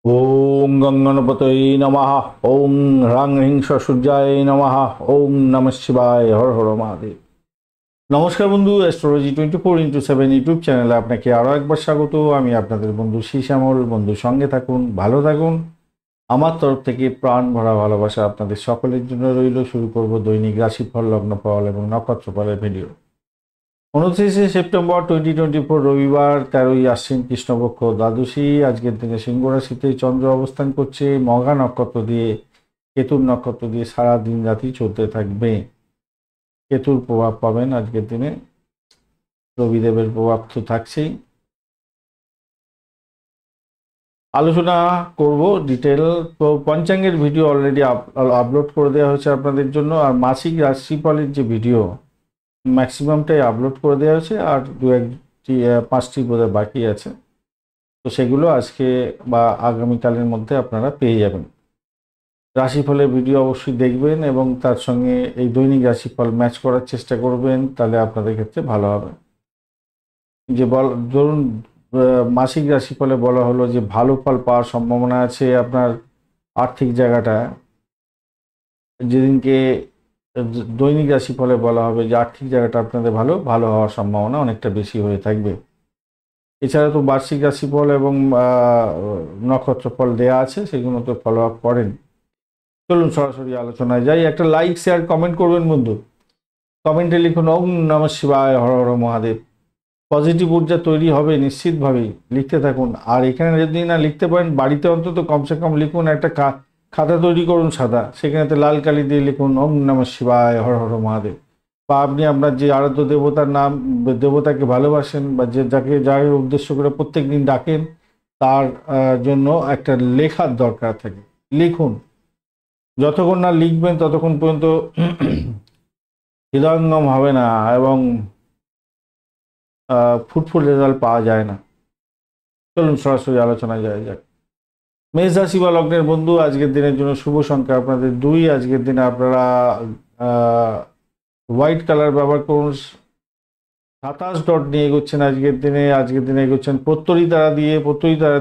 ওম গঙ্গণপতয়ে নমঃ। ওম হ্রাং হ্রিং সূর্যায় নমঃ। ওম নমঃ শিবায়। হর হর মহাদেব। নমস্কার বন্ধু, অ্যাস্ট্রোলজি 24x7 ইউটিউব চ্যানেলে আপনাকে আরও একবার স্বাগত। আমি আপনাদের বন্ধু শ্যামল। বন্ধু সঙ্গে থাকুন, ভালো থাকুন। আমার তরফ থেকে প্রাণ ভরা ভালোবাসা আপনাদের সকলের জন্য রইল। শুরু করব দৈনিক রাশিফল, লগ্নফল এবং নক্ষত্রফলের ভিডিও। 29 সেপ্টেম্বর 2024 রবিবার, 13ই আশ্বিন কৃষ্ণপক্ষ দ্বাদশী। আজকের দিনে সিংহ রাশিতে চন্দ্র অবস্থান করছে মঘা নক্ষত্র দিয়ে, কেতুর নক্ষত্র দিয়ে সারা দিন রাতি চলতে থাকবে। কেতুর প্রভাব পাবেন আজকের দিনে, রবিদেবের প্রভাব তো থাকছেই। আলোচনা করব ডিটেল। তো পঞ্চাঙ্গের ভিডিও অলরেডি আপলোড করে দেওয়া হয়েছে আপনাদের জন্য, আর মাসিক রাশিফলের যে ভিডিও ম্যাক্সিমামটাই আপলোড করে দেওয়া হয়েছে, আর পাঁচটি বোধহয় বাকি আছে। তো সেগুলো আজকে বা আগামীকালের মধ্যে আপনারা পেয়ে যাবেন। রাশিফলের ভিডিও অবশ্যই দেখবেন এবং তার সঙ্গে এই দৈনিক রাশিফল ম্যাচ করার চেষ্টা করবেন, তাহলে আপনাদের ক্ষেত্রে ভালো হবে। যে ধরুন মাসিক রাশিফলে বলা হলো যে ভালো ফল পাওয়ার সম্ভাবনা আছে আপনার আর্থিক জায়গাটা। যেদিনকে দৈনিক রাশিফলে বলা হবে যে আর্থিক জায়গাটা আপনাদের ভালো ভালো হওয়ার সম্ভাবনা অনেকটা বেশি হয়ে থাকবে। এছাড়া তো বার্ষিক রাশিফল এবং নক্ষত্রফল দেয়া আছে, সেগুলো তো ফলো আপ করেন। চলুন সরাসরি আলোচনায় যাই। একটা লাইক, শেয়ার, কমেন্ট করবেন বন্ধু। কমেন্টে লিখুন ওম নমঃ শিবায়, হর হর মহাদেব। পজিটিভ ঊর্জা তৈরি হবে নিশ্চিতভাবেই, লিখতে থাকুন। আর এখানে যদি না লিখতে পারেন, বাড়িতে অন্তত কমসে কম লিখুন, একটা খাতা তৈরি করুন সাদা, সেখানেতে লাল কালি দিয়ে লিখুন ওম নমঃ শিবায়, হর হর মহাদেব। বা আপনি আপনার যে আরাধ্য দেবতার নাম, দেবতাকে ভালোবাসেন বা যার উদ্দেশ্য করে প্রত্যেক দিন ডাকেন, তার জন্য একটা লেখার দরকার থাকে, লিখুন। যতক্ষণ না লিখবেন ততক্ষণ পর্যন্ত হৃদয়ঙ্গম হবে না এবং ফুটফুল রেজাল্ট পাওয়া যায় না। চলুন সরাসরি আলোচনায় যাওয়া যাক। মেষ রাশি বা লগ্নের বন্ধু, আজকের দিনের জন্য শুভ সংখ্যা আপনাদের 2। আজকের দিনে আপনারা হোয়াইট কালার ব্যবহার করুন। 27 ডট নিয়ে এগোচ্ছেন আজকের দিনে এগোচ্ছেন প্রত্যয়ী দ্বারা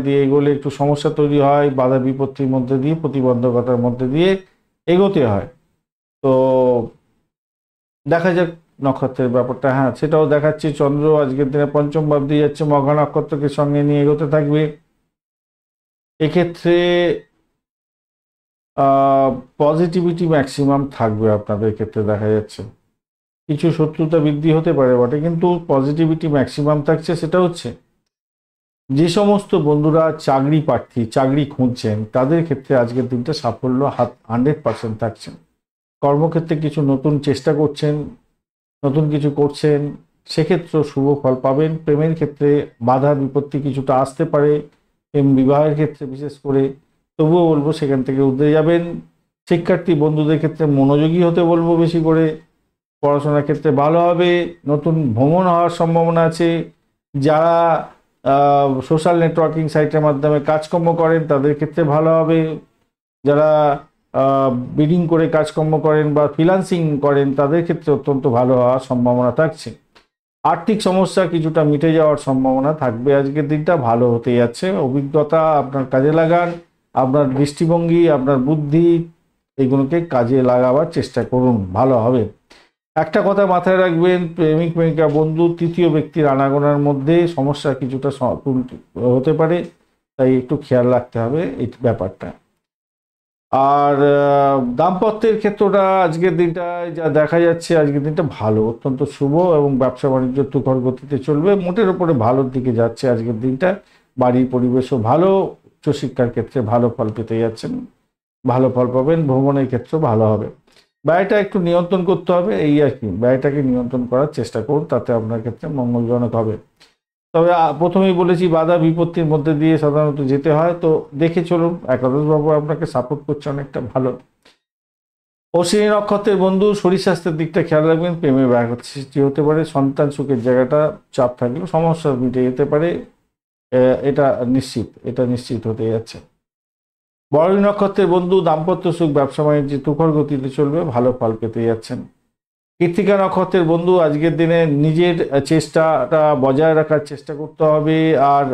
দিয়ে এগোলে একটু সমস্যা তৈরি হয়, বাধা বিপত্তির মধ্যে দিয়ে, প্রতিবন্ধকতার মধ্যে দিয়ে এগোতে হয়। তো দেখা যাক নক্ষত্রের ব্যাপারটা। হ্যাঁ, সেটাও দেখাচ্ছি। চন্দ্র আজকের দিনে পঞ্চম ভাব দিয়ে যাচ্ছে, মঘা নক্ষত্রকে সঙ্গে নিয়ে এগোতে থাকবে। এক্ষেত্রে পজিটিভিটি ম্যাক্সিমাম থাকবে আপনাদের ক্ষেত্রে, দেখা যাচ্ছে কিছু শত্রুতা বৃদ্ধি হতে পারে বটে, কিন্তু পজিটিভিটি ম্যাক্সিমাম থাকছে। সেটা হচ্ছে যে সমস্ত বন্ধুরা চাকরি প্রার্থী, চাকরি খুঁজছেন, তাদের ক্ষেত্রে আজকের দিনটা সাফল্য 100% থাকছে। কর্মক্ষেত্রে কিছু নতুন চেষ্টা করছেন, নতুন কিছু করছেন, সেক্ষেত্রেও শুভ ফল পাবেন। প্রেমের ক্ষেত্রে বাধা বিপত্তি কিছুটা আসতে পারে, প্রেম বিবাহের ক্ষেত্রে বিশেষ করে, তবুও বলবো সেখান থেকে উঠে যাবেন। শিক্ষার্থী বন্ধুদের ক্ষেত্রে মনোযোগী হতে বলবো বেশি করে, পড়াশোনার ক্ষেত্রে ভালো হবে। নতুন ভ্রমণ হওয়ার সম্ভাবনা আছে। যারা সোশ্যাল নেটওয়ার্কিং সাইটের মাধ্যমে কাজকর্ম করেন তাদের ক্ষেত্রে ভালো হবে। যারা বিডিং করে কাজকর্ম করেন বা ফ্রিল্যান্সিং করেন তাদের ক্ষেত্রে অত্যন্ত ভালো হওয়ার সম্ভাবনা থাকছে। আর্থিক সমস্যা কিছুটা মিটে যাওয়ার সম্ভাবনা থাকবে। আজকের দিনটা ভালো হতে যাচ্ছে। অভিজ্ঞতা আপনার কাজে লাগান, আপনার দৃষ্টিভঙ্গি, আপনার বুদ্ধি, এগুলোকে কাজে লাগাবার চেষ্টা করুন, ভালো হবে। একটা কথা মাথায় রাখবেন, প্রেমিক প্রেমিকা বন্ধু তৃতীয় ব্যক্তির আনাগোনার মধ্যে সমস্যা কিছুটা হতে পারে, তাই একটু খেয়াল রাখতে হবে এই ব্যাপারটা। আর দাম্পত্যের ক্ষেত্রটা আজকের দিনটা যা দেখা যাচ্ছে, আজকের দিনটা ভালো, অত্যন্ত শুভ এবং ব্যবসা বাণিজ্য তুখর গতিতে চলবে। মোটের উপরে ভালোর দিকে যাচ্ছে আজকের দিনটা। বাড়ির পরিবেশও ভালো, উচ্চশিক্ষার ক্ষেত্রে ভালো ফল পেতে যাচ্ছেন, ভালো ফল পাবেন। ভ্রমণের ক্ষেত্রেও ভালো হবে। ব্যয়টা একটু নিয়ন্ত্রণ করতে হবে, এই আর কি। ব্যয়টাকে নিয়ন্ত্রণ করার চেষ্টা করুন, তাতে আপনার ক্ষেত্রে মঙ্গলজনক হবে। তবে প্রথমেই বলেছি বাধা বিপত্তির মধ্যে দিয়ে সাধারণত যেতে হয়, তো দেখে চলুন। একাদশবাবু আপনাকে সাপোর্ট করছে অনেকটা ভালো। অশ্বিনী নক্ষত্রের বন্ধু, শরীর স্বাস্থ্যের দিকটা খেয়াল রাখবেন। প্রেমে ব্যাঘাত সৃষ্টি হতে পারে, সন্তান সুখের জায়গাটা চাপ থাকলেও সমস্যা মিটে যেতে পারে, এটা নিশ্চিত হতে যাচ্ছে। বরণী নক্ষত্রের বন্ধু, দাম্পত্য সুখ, ব্যবসা বাণিজ্যে তুখর গতিতে চলবে, ভালো ফল পেতে যাচ্ছেন। কৃত্তিকা নক্ষত্রের বন্ধু আজকের দিনে নিজের চেষ্টাটা বজায় রাখার চেষ্টা করতে হবে। আর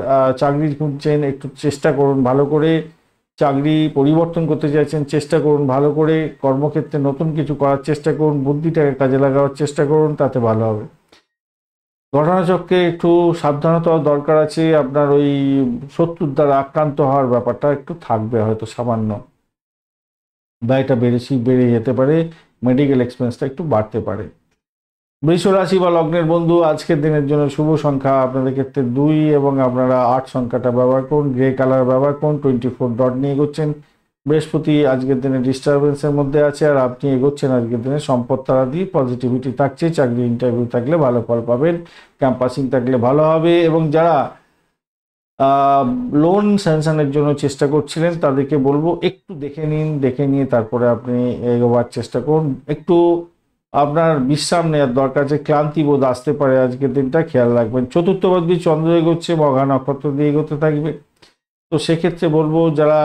চাকরি খুঁজছেন, একটু চেষ্টা করুন ভালো করে। চাকরি পরিবর্তন করতে চাইছেন, চেষ্টা করুন ভালো করে। কর্মক্ষেত্রে নতুন কিছু করার চেষ্টা করুন, বুদ্ধিটাকে কাজে লাগানোর চেষ্টা করুন, তাতে ভালো হবে। ঘটনাচক্রে একটু সাবধানতা দরকার আছে। আপনার ওই শত্রুর দ্বারা আক্রান্ত হওয়ার ব্যাপারটা একটু থাকবে, হয়তো সামান্য ব্যয়টা বেড়ে যেতে পারে, মেডিকেল এক্সপেন্সটা একটু বাড়তে পারে। বৃষ রাশি বা লগ্নের বন্ধু আজকের দিনের জন্য শুভ সংখ্যা আপনাদের ক্ষেত্রে 2 এবং আপনারা 8 সংখ্যাটা ব্যবহার করুন, গ্রে কালার ব্যবহার করুন। 24 ডট নিয়ে এগোচ্ছেন। বৃহস্পতি আজকের দিনে ডিস্টারবেন্সের মধ্যে আছে, আর আপনি এগোচ্ছেন আজকের দিনে সম্পদ তারা দিয়ে। পজিটিভিটি থাকছে, চাকরি ইন্টারভিউ থাকলে ভালো ফল পাবেন, ক্যাম্পাসিং থাকলে ভালো হবে। এবং যারা লোন স্যাংশনের জন্য চেষ্টা করছিলেন তাদেরকে বলবো একটু দেখে নিন, দেখে নিয়ে তারপরে আপনি এগোবার চেষ্টা করুন। একটু আপনার বিশ্রাম নেওয়ার দরকার আছে, ক্লান্তি বোধ আসতে পারে আজকের দিনটা, খেয়াল রাখবেন। চতুর্থ পদবী চন্দ্র এগোচ্ছে, মঘা নক্ষত্র দিয়ে এগোতে থাকবে। তো সেক্ষেত্রে বলবো যারা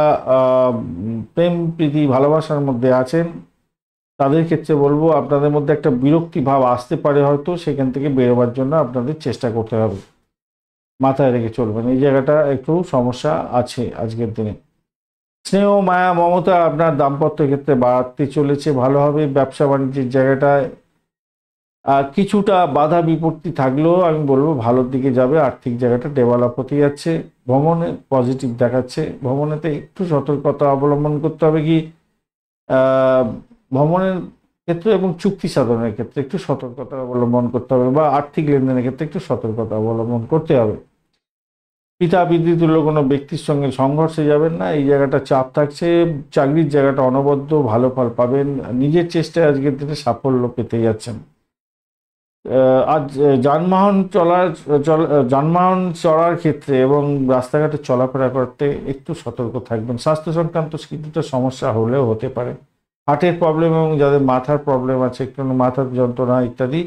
প্রেম প্রীতি ভালোবাসার মধ্যে আছেন তাদের ক্ষেত্রে বলবো আপনাদের মধ্যে একটা বিরক্তি ভাব আসতে পারে, হয়তো সেখান থেকে বেরোবার জন্য আপনাদের চেষ্টা করতে হবে, মাথায় রেখে চলবেন। এই জায়গাটা একটু সমস্যা আছে আজকের দিনে। স্নেহ মায়া মমতা আপনার দাম্পত্য ক্ষেত্রে বাড়তে চলেছে, ভালো হবে। ব্যবসা বাণিজ্যের জায়গাটায় কিছুটা বাধা বিপত্তি থাকলেও আমি বলবো ভালোর দিকে যাবে। আর্থিক জায়গাটা ডেভেলপ হতে যাচ্ছে। ভ্রমণে পজিটিভ দেখাচ্ছে, ভ্রমণেতে একটু সতর্কতা অবলম্বন করতে হবে। কি ভ্রমণের ক্ষেত্রে এবং চুক্তি সাধনের ক্ষেত্রে একটু সতর্কতা অবলম্বন করতে হবে, বা আর্থিক লেনদেনের ক্ষেত্রে একটু সতর্কতা অবলম্বন করতে হবে। পিতা পিতৃতুল্য কোনো ব্যক্তির সঙ্গে সংঘর্ষে যাবেন না, এই জায়গাটা চাপ থাকছে। চাকরির জায়গাটা অনবদ্য, ভালো ফল পাবেন। নিজের চেষ্টায় আজকের দিনে সাফল্য পেতে যাচ্ছেন। আজ যানবাহন চলার ক্ষেত্রে এবং রাস্তাঘাটে চলাফেরা করতে একটু সতর্ক থাকবেন। স্বাস্থ্য সংক্রান্ত কিছুটা সমস্যা হলেও হতে পারে। হার্টের প্রবলেম এবং যাদের মাথার প্রবলেম আছে, একটু মাথার যন্ত্রণা ইত্যাদি,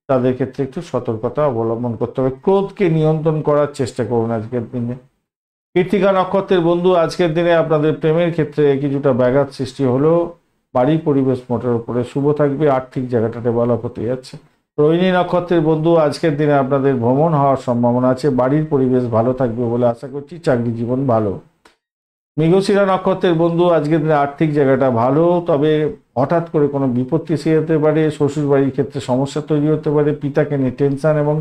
তাদের ক্ষেত্রে একটু সতর্কতা অবলম্বন করতে হবে। ক্রোধকে নিয়ন্ত্রণ করার চেষ্টা করুন আজকের দিনে। কৃত্তিকা নক্ষত্রের বন্ধু আজকের দিনে আপনাদের প্রেমের ক্ষেত্রে কিছুটা ব্যাঘাত সৃষ্টি হলেও বাড়ির পরিবেশ মোটের উপরে শুভ থাকবে। আর্থিক জায়গাটা ডেভেলপ হতে যাচ্ছে। রোহিণী নক্ষত্রের বন্ধু আজকের দিনে আপনাদের ভ্রমণ হওয়ার সম্ভাবনা আছে, বাড়ির পরিবেশ ভালো থাকবে বলে আশা করছি। চাকরি জীবন ভালো। মৃগশিরা নক্ষত্রের বন্ধু আজকের দিনে আর্থিক জায়গাটা ভালো, তবে হঠাৎ করে কোনো বিপত্তি এসে যেতে পারে। শ্বশুর বাড়ির ক্ষেত্রে সমস্যা তৈরি হতে পারে, পিতাকে নিয়ে টেনশন এবং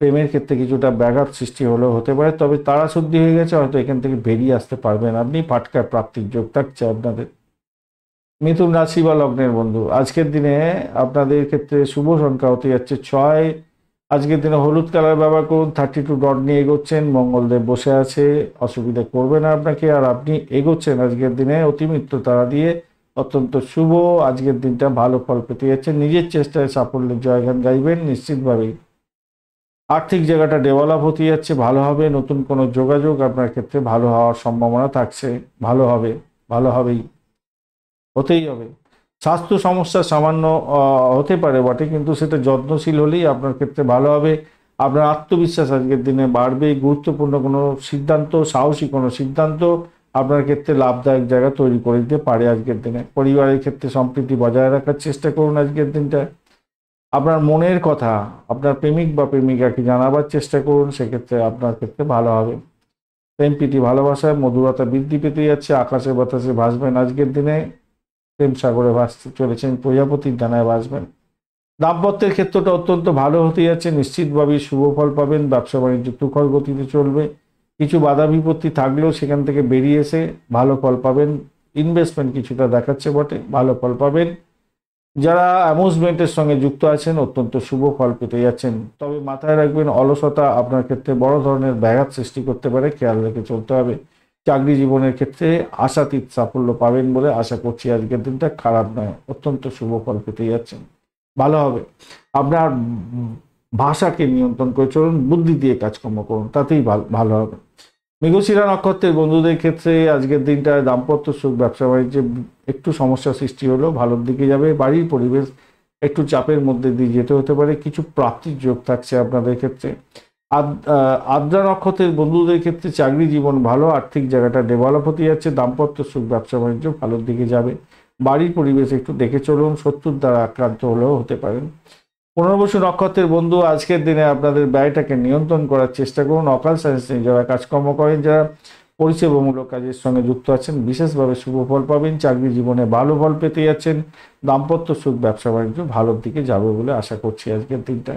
প্রেমের ক্ষেত্রে কিছুটা ব্যাঘাত সৃষ্টি হলেও হতে পারে। তবে তারা শুদ্ধি হয়ে গেছে, হয়তো এখান থেকে বেরিয়ে আসতে পারবেন আপনি। ফাটকা প্রাপ্তির যোগ থাকছে আপনাদের। মিথুন রাশি বা লগ্নের বন্ধু আজকের দিনে আপনাদের ক্ষেত্রে শুভ সংখ্যা হতে যাচ্ছে 6। আজকের দিনে হলুদ কালার ব্যবহার করুন। 32 ডট নিয়ে এগোচ্ছেন। মঙ্গলদেব বসে আছে, অসুবিধা করবে না আপনাকে। আর আপনি এগোচ্ছেন আজকের দিনে অতিমিত্র তারা দিয়ে, অত্যন্ত শুভ। আজকের দিনটা ভালো ফল পেতে যাচ্ছেন। নিজের চেষ্টায় সাফল্যের জয়গান গাইবেন নিশ্চিতভাবেই। আর্থিক জায়গাটা ডেভেলপ হতে যাচ্ছে, ভালো হবে। নতুন কোনো যোগাযোগ আপনার ক্ষেত্রে ভালো হওয়ার সম্ভাবনা থাকছে, ভালো হবে, ভালো হবেই, হতেই হবে। স্বাস্থ্য সমস্যা সামান্য হতে পারে বটে, কিন্তু সেটা যত্নশীল হলেই আপনার ক্ষেত্রে ভালো হবে। আপনার আত্মবিশ্বাস আজকের দিনে বাড়বে। গুরুত্বপূর্ণ কোনো সিদ্ধান্ত, সাহসী কোনো সিদ্ধান্ত আপনার ক্ষেত্রে লাভদায়ক জায়গা তৈরি করে দিতে পারে আজকের দিনে। পরিবারের ক্ষেত্রে সম্প্রীতি বজায় রাখার চেষ্টা করুন আজকের দিনটা। আপনার মনের কথা আপনার প্রেমিক বা প্রেমিকাকে জানাবার চেষ্টা করুন, সেক্ষেত্রে আপনার ক্ষেত্রে ভালো হবে। প্রেম প্রীতি ভালোবাসায় মধুরতা বৃদ্ধি পেতে যাচ্ছে। আকাশে বাতাসে ভাসবেন আজকের দিনে। প্রেম সাগরে ভাসতে চলেছেন, প্রজাপতির ডানায় ভাসবেন। দাম্পত্যের ক্ষেত্রটা অত্যন্ত ভালো হতে যাচ্ছে, নিশ্চিতভাবেই শুভ ফল পাবেন। ব্যবসা বাণিজ্য তুখর গতিতে চলবে। কিছু বাধা বিপত্তি থাকলেও সেখান থেকে বেরিয়ে এসে ভালো ফল পাবেন। ইনভেস্টমেন্ট কিছুটা দেখাচ্ছে বটে, ভালো ফল পাবেন। যারা অ্যামুজমেন্টের সঙ্গে যুক্ত আছেন অত্যন্ত শুভ ফল পেতে যাচ্ছেন। তবে মাথায় রাখবেন, অলসতা আপনার ক্ষেত্রে বড় ধরনের ব্যাঘাত সৃষ্টি করতে পারে, খেয়াল রেখে চলতে হবে। চাকরি জীবনের ক্ষেত্রে আশাতীত সাফল্য পাবেন বলে আশা করছি। আজকের দিনটা খারাপ নয়, অত্যন্ত শুভ ফল পেতে যাচ্ছেন, ভালো হবে। আপনার ভাষাকে নিয়ন্ত্রণ করে চলুন, বুদ্ধি দিয়ে কাজকর্ম করুন, তাতেই ভালো হবে। মৃগশিরা নক্ষত্রের বন্ধুদের ক্ষেত্রে আজকের দিনটায় দাম্পত্য সুখ, ব্যবসা বাণিজ্যে একটু সমস্যা সৃষ্টি হলেও ভালোর দিকে যাবে। বাড়ির পরিবেশ একটু চাপের মধ্যে দিয়ে যেতে হতে পারে। কিছু প্রাপ্তির যোগ থাকছে আপনাদের ক্ষেত্রে। আদ্রা নক্ষত্রের বন্ধুদের ক্ষেত্রে চাকরি জীবন ভালো, আর্থিক জায়গাটা ডেভেলপ হতে যাচ্ছে। দাম্পত্য সুখ, ব্যবসা বাণিজ্য ভালোর দিকে যাবে। বাড়ির পরিবেশ একটু দেখে চলুন, শত্রুর দ্বারা আক্রান্ত হলেও হতে পারেন। পুনর্বসু নক্ষত্রের বন্ধু, আজকের দিনে আপনাদের ব্যয়টাকে নিয়ন্ত্রণ করার চেষ্টা করুন। অকাল সায়েন্স নিয়ে যারা কাজকর্ম করেন, যারা পরিষেবামূলক কাজের সঙ্গে যুক্ত আছেন, বিশেষভাবে শুভ ফল পাবেন। চাকরি জীবনে ভালো ফল পেতে যাচ্ছেন। দাম্পত্য সুখ, ব্যবসা বাণিজ্য ভালোর দিকে যাবে বলে আশা করছি আজকের দিনটা।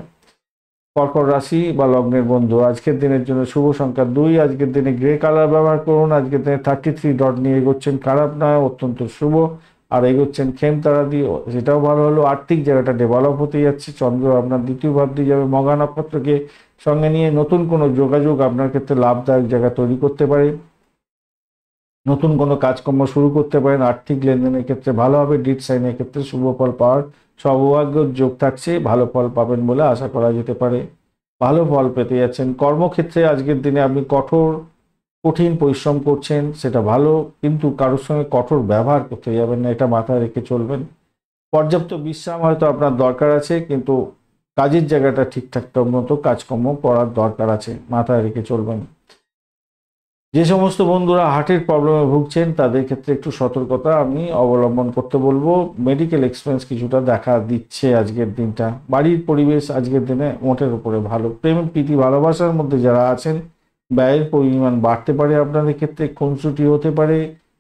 কর্কট রাশি বা লগ্নের বন্ধু, আজকের দিনের জন্য শুভ সংখ্যা 2। আজকের দিনে গ্রে কালার ব্যবহার করুন। আজকের দিনে 33 ডট নিয়ে এগোচ্ছেন, খারাপ নয়, অত্যন্ত শুভ। আর এগোচ্ছেন খেম তারা দিয়ে, সেটাও ভালো হলো। আর্থিক জায়গাটা ডেভেলপ হতে যাচ্ছে। চন্দ্র আপনার দ্বিতীয় ভাব দিয়ে যাবে, মঘা নক্ষত্রকে সঙ্গে নিয়ে নতুন কোনো যোগাযোগ আপনার ক্ষেত্রে লাভদায়ক জায়গা তৈরি করতে পারে। নতুন কোনো কাজকর্ম শুরু করতে পারেন। আর্থিক লেনদেনের ক্ষেত্রে ভালো হবে। ডিড সাইনের ক্ষেত্রে শুভ ফল পাওয়ার সৌভাগ্যের যোগ থাকছে, ভালো ফল পাবেন বলে আশা করা যেতে পারে। ভালো ফল পেতে যাচ্ছেন। কর্মক্ষেত্রে আজকের দিনে আপনি কঠিন পরিশ্রম করছেন, সেটা ভালো, কিন্তু কারোর সঙ্গে কঠোর ব্যবহার করতে যাবেন না, এটা মাথায় রেখে চলবেন। পর্যাপ্ত বিশ্রাম হয়তো আপনার দরকার আছে, কিন্তু কাজের জায়গাটা ঠিকঠাক মতো কাজকর্ম করার দরকার আছে, মাথায় রেখে চলবেন। যে সমস্ত বন্ধুরা হার্টের প্রবলেমে ভুগছেন, তাদের ক্ষেত্রে একটু সতর্কতা আমি অবলম্বন করতে বলবো। মেডিকেল এক্সপেন্স কিছুটা দেখা দিচ্ছে আজকের দিনটা। বাড়ির পরিবেশ আজকের দিনে মোটের উপরে ভালো। প্রেম প্রীতি ভালোবাসার মধ্যে যারা আছেন, ব্যয়ের পরিমাণ বাড়তে পারে, আপনাদের ক্ষেত্রে খুনসুটি হতে পারে।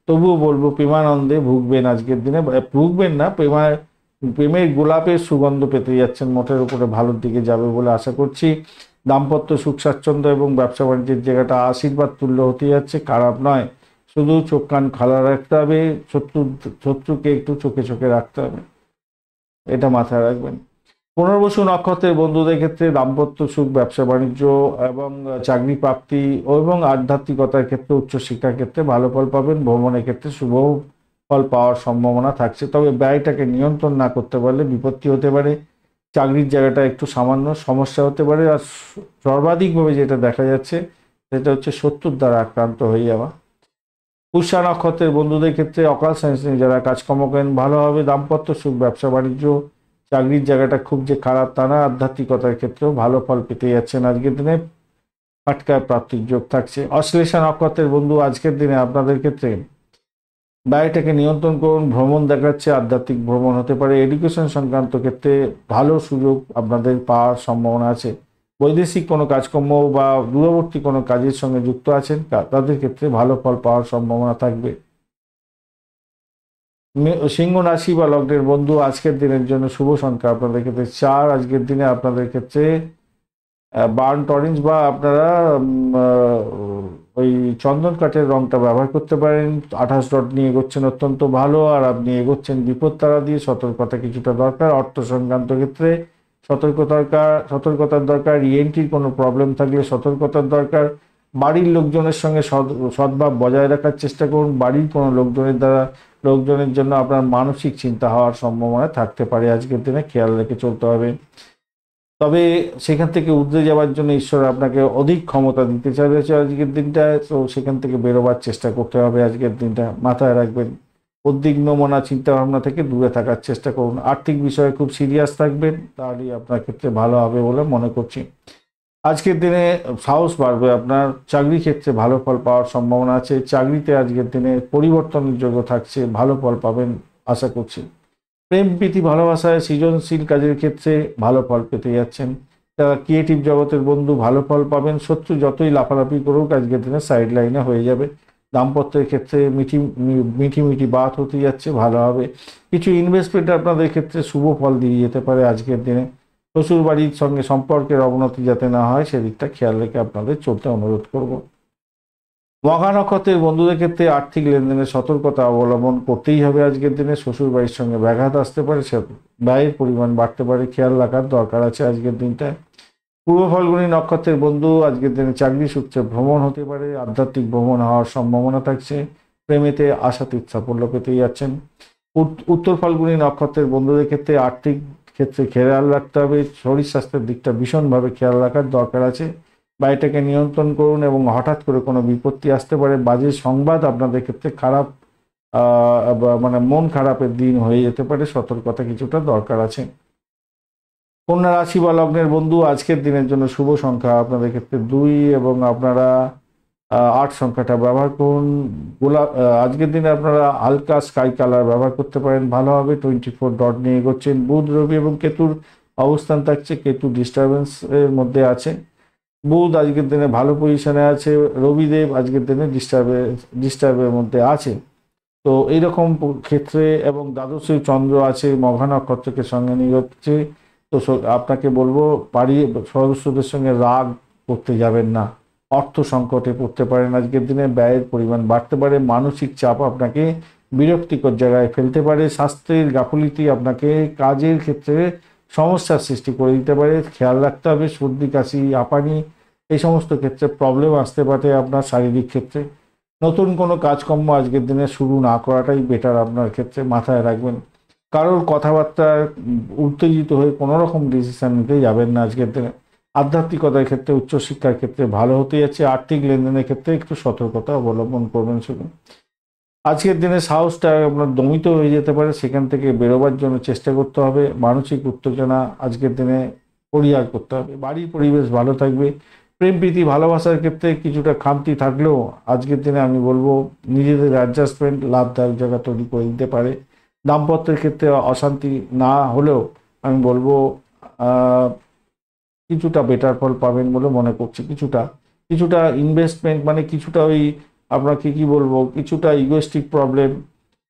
তবুও বলবো প্রেমানন্দে ভুগবেন আজকের দিনে, ভুগবেন না, প্রেমের গোলাপের সুগন্ধ পেতে যাচ্ছেন, মোটের উপরে ভালোর দিকে যাবে বলে আশা করছি। দাম্পত্য সুখ স্বাচ্ছন্দ্য এবং ব্যবসা বাণিজ্যের জায়গাটা আশীর্বাদ তুল্য হতে যাচ্ছে, খারাপ নয়। শুধু চোখ কান খালা রাখতে হবে, শত্রুকে একটু চোখে চোখে রাখতে হবে, এটা মাথায় রাখবেন। পুনর্বসু নক্ষত্রের বন্ধুদের ক্ষেত্রে দাম্পত্য সুখ, ব্যবসা বাণিজ্য এবং চাকরি প্রাপ্তি এবং আধ্যাত্মিকতার ক্ষেত্রে, উচ্চশিক্ষার ক্ষেত্রে ভালো ফল পাবেন। ভ্রমণের ক্ষেত্রে শুভ ফল পাওয়ার সম্ভাবনা থাকছে, তবে ব্যয়টাকে নিয়ন্ত্রণ না করতে পারলে বিপত্তি হতে পারে। চাকরির জায়গাটা একটু সামান্য সমস্যা হতে পারে। আর সর্বাধিকভাবে যেটা দেখা যাচ্ছে, সেটা হচ্ছে শত্রুর দ্বারা আক্রান্ত হয়ে যাওয়া। পুষ্যা নক্ষত্রের বন্ধুদের ক্ষেত্রে অকাল সায়েন্স নিয়ে যারা কাজকর্ম করেন, ভালো হবে। দাম্পত্য সুখ, ব্যবসা বাণিজ্য, চাকরির জায়গাটা খুব যে খারাপ তা না। আধ্যাত্মিকতার ক্ষেত্রেও ভালো ফল পেতে যাচ্ছেন আজকের দিনে। ফাটকায় প্রাপ্তির যোগ থাকছে। অশ্লেষা নক্ষত্রের বন্ধু, আজকের দিনে আপনাদের ক্ষেত্রে ব্যয়টাকে নিয়ন্ত্রণ করুন। ভ্রমণ দেখাচ্ছে, আধ্যাত্মিক ভ্রমণ হতে পারে। এডুকেশন সংক্রান্ত ক্ষেত্রে ভালো সুযোগ আপনাদের পাওয়ার সম্ভাবনা আছে। বৈদেশিক কোনো কাজকর্ম বা দূরবর্তী কোনো কাজের সঙ্গে যুক্ত আছেন, তাদের ক্ষেত্রে ভালো ফল পাওয়ার সম্ভাবনা থাকবে। সিংহ রাশি বা লগ্নের বন্ধু, আজকের দিনের জন্য শুভ সংখ্যা আপনাদের ক্ষেত্রে 4। আজকের দিনে আপনাদের ক্ষেত্রে বার্ন্ট অরেঞ্জ বা আপনারা ওই চন্দন কাঠের রংটা ব্যবহার করতে পারেন। 28 ডট নিয়ে এগোচ্ছেন, অত্যন্ত ভালো। আর আপনি এগোচ্ছেন বিপদ তারা দিয়ে, সতর্কতা কিছুটা দরকার। অর্থ সংক্রান্ত ক্ষেত্রে সতর্কতার দরকার। ইএনটির কোনো প্রবলেম থাকলে সতর্কতার দরকার। বাড়ির লোকজনের সঙ্গে সদ্ভাব বজায় রাখার চেষ্টা করুন। বাড়ির কোনো লোকজনের জন্য আপনার মানসিক চিন্তা হওয়ার সম্ভাবনা থাকতে পারে, আজকের দিনে খেয়াল রেখে চলতে হবে। তবে সেখান থেকে উতরে যাওয়ার জন্য ঈশ্বর আপনাকে অধিক ক্ষমতা দিতে চাইছে আজকের দিনটা, তো সেখান থেকে বেরোবার চেষ্টা করতে হবে আজকের দিনটা, মাথায় রাখবেন। উদ্বিগ্ন মনা চিন্তা ভাবনা থেকে দূরে থাকার চেষ্টা করুন। আর্থিক বিষয়ে খুব সিরিয়াস থাকবেন, তাহলেই আপনার ক্ষেত্রে ভালো হবে বলে মনে করছি। আজকের দিনে সাহস বাড়বে আপনার। চাকরি ক্ষেত্রে ভালো ফল পাওয়ার সম্ভাবনা আছে। চাকরিতে আজকের দিনে পরিবর্তনের যোগ্য থাকছে, ভালো ফল পাবেন আশা করছি। প্রেম প্রীতি ভালোবাসায় সৃজনশীল কাজের ক্ষেত্রে ভালো ফল পেতে যাচ্ছেন। যারা ক্রিয়েটিভ জগতের বন্ধু, ভালো ফল পাবেন। শত্রু যতই লাফালাফি করুক, আজকের দিনে সাইড লাইনে হয়ে যাবে। দাম্পত্যের ক্ষেত্রে মিঠি মিঠি বাত হতে যাচ্ছে, ভালো হবে। কিছু ইনভেস্টমেন্ট আপনাদের ক্ষেত্রে শুভ ফল দিয়ে যেতে পারে আজকের দিনে। শ্বশুর বাড়ির সঙ্গে সম্পর্কের অবনতি যাতে না হয়, সেদিকটা খেয়াল রেখে আপনাদের চলতে অনুরোধ করব। মঘা নক্ষত্রের বন্ধুদের ক্ষেত্রে আর্থিক লেনদেনের সতর্কতা অবলম্বন করতেই হবে আজকের দিনে। শ্বশুর বাড়ির সঙ্গে ব্যাঘাত আসতে পারে, সে ব্যয়ের পরিমাণ বাড়তে পারে, খেয়াল রাখার দরকার আছে আজকের দিনটায়। পূর্ব ফাল্গুনী নক্ষত্রের বন্ধু, আজকের দিনে চাকরি সূত্রে ভ্রমণ হতে পারে, আধ্যাত্মিক ভ্রমণ হওয়ার সম্ভাবনা থাকছে। প্রেমেতে আশাতীত সাফল্য পেতেই যাচ্ছেন। উত্তর ফাল্গুনী নক্ষত্রের বন্ধুদের ক্ষেত্রে আর্থিক ক্ষেত্রে খেয়াল রাখতে হবে। শরীর স্বাস্থ্যের দিকটা ভীষণভাবে খেয়াল রাখার দরকার আছে। বাড়িটাকে নিয়ন্ত্রণ করুন এবং হঠাৎ করে কোনো বিপত্তি আসতে পারে। বাজে সংবাদ আপনাদের ক্ষেত্রে খারাপ, মানে মন খারাপের দিন হয়ে যেতে পারে, সতর্কতা কিছুটা দরকার আছে। কন্যা রাশি বা লগ্নের বন্ধু, আজকের দিনের জন্য শুভ সংখ্যা আপনাদের ক্ষেত্রে 2 এবং আপনারা 8 সংখ্যাটা ব্যবহার করুন। গোলাপ আজকের দিনে আপনারা হালকা স্কাই কালার ব্যবহার করতে পারেন, ভালো হবে। 24 ডট নিয়ে এগোচ্ছেন। বুধ, রবি এবং কেতুর অবস্থান থাকছে। কেতু ডিস্টারবেন্স এর মধ্যে আছে। বুধ আজকের দিনে ভালো পজিশনে আছে। রবিদেব আজকের দিনে ডিস্টার্বের মধ্যে আছে। তো এইরকম ক্ষেত্রে এবং দ্বাদশে চন্দ্র আছে, মঘা নক্ষত্রকে সঙ্গে নিয়ে হচ্ছে। তো আপনাকে বলবো বাড়ির সদস্যদের সঙ্গে রাগ করতে যাবেন না। অর্থ সংকটে পড়তে পারেন আজকের দিনে, ব্যয়ের পরিমাণ বাড়তে পারে, মানসিক চাপ আপনাকে বিরক্তিকর জায়গায় ফেলতে পারে, স্বাস্থ্যের গাফিলতি আপনাকে কাজের ক্ষেত্রে সমস্যার সৃষ্টি করে দিতে পারে। খেয়াল রাখতে হবে, সর্দি কাশি হাঁপানি এই সমস্ত ক্ষেত্রে প্রবলেম আসতে পারে আপনার শারীরিক ক্ষেত্রে। নতুন কোনো কাজকর্ম আজকের দিনে শুরু না করাটাই বেটার আপনার ক্ষেত্রে, মাথায় রাখবেন। কারোর কথাবার্তা উত্তেজিত হয়ে কোনো রকম ডিসিশন নিতে যাবেন না আজকের দিনে। আধ্যাত্মিকতার ক্ষেত্রে, উচ্চশিক্ষার ক্ষেত্রে ভালো হতে যাচ্ছে। আর্থিক লেনদেনের ক্ষেত্রে একটু সতর্কতা অবলম্বন করবেন শুধু। আজকের দিনে সাহসটা আপনার দমিত হয়ে যেতে পারে, সেখান থেকে বেরোবার জন্য চেষ্টা করতে হবে। মানসিক উত্তেজনা আজকের দিনে পরিহার করতে হবে। বাড়ির পরিবেশ ভালো থাকবে। প্রেম প্রীতি ভালোবাসার ক্ষেত্রে কিছুটা খামতি থাকলেও আজকের দিনে আমি বলবো নিজেদের অ্যাডজাস্টমেন্ট লাভদায়ক জায়গা তৈরি করে দিতে পারে। দাম্পত্যের ক্ষেত্রে অশান্তি না হলেও আমি বলবো কিছুটা বেটার ফল পাবেন বলে মনে করছি। কিছুটা কিছুটা ইনভেস্টমেন্ট মানে কিছুটা ওই আপনাকে কি বলবো, কিছুটা ইগোয়েস্টিক প্রবলেম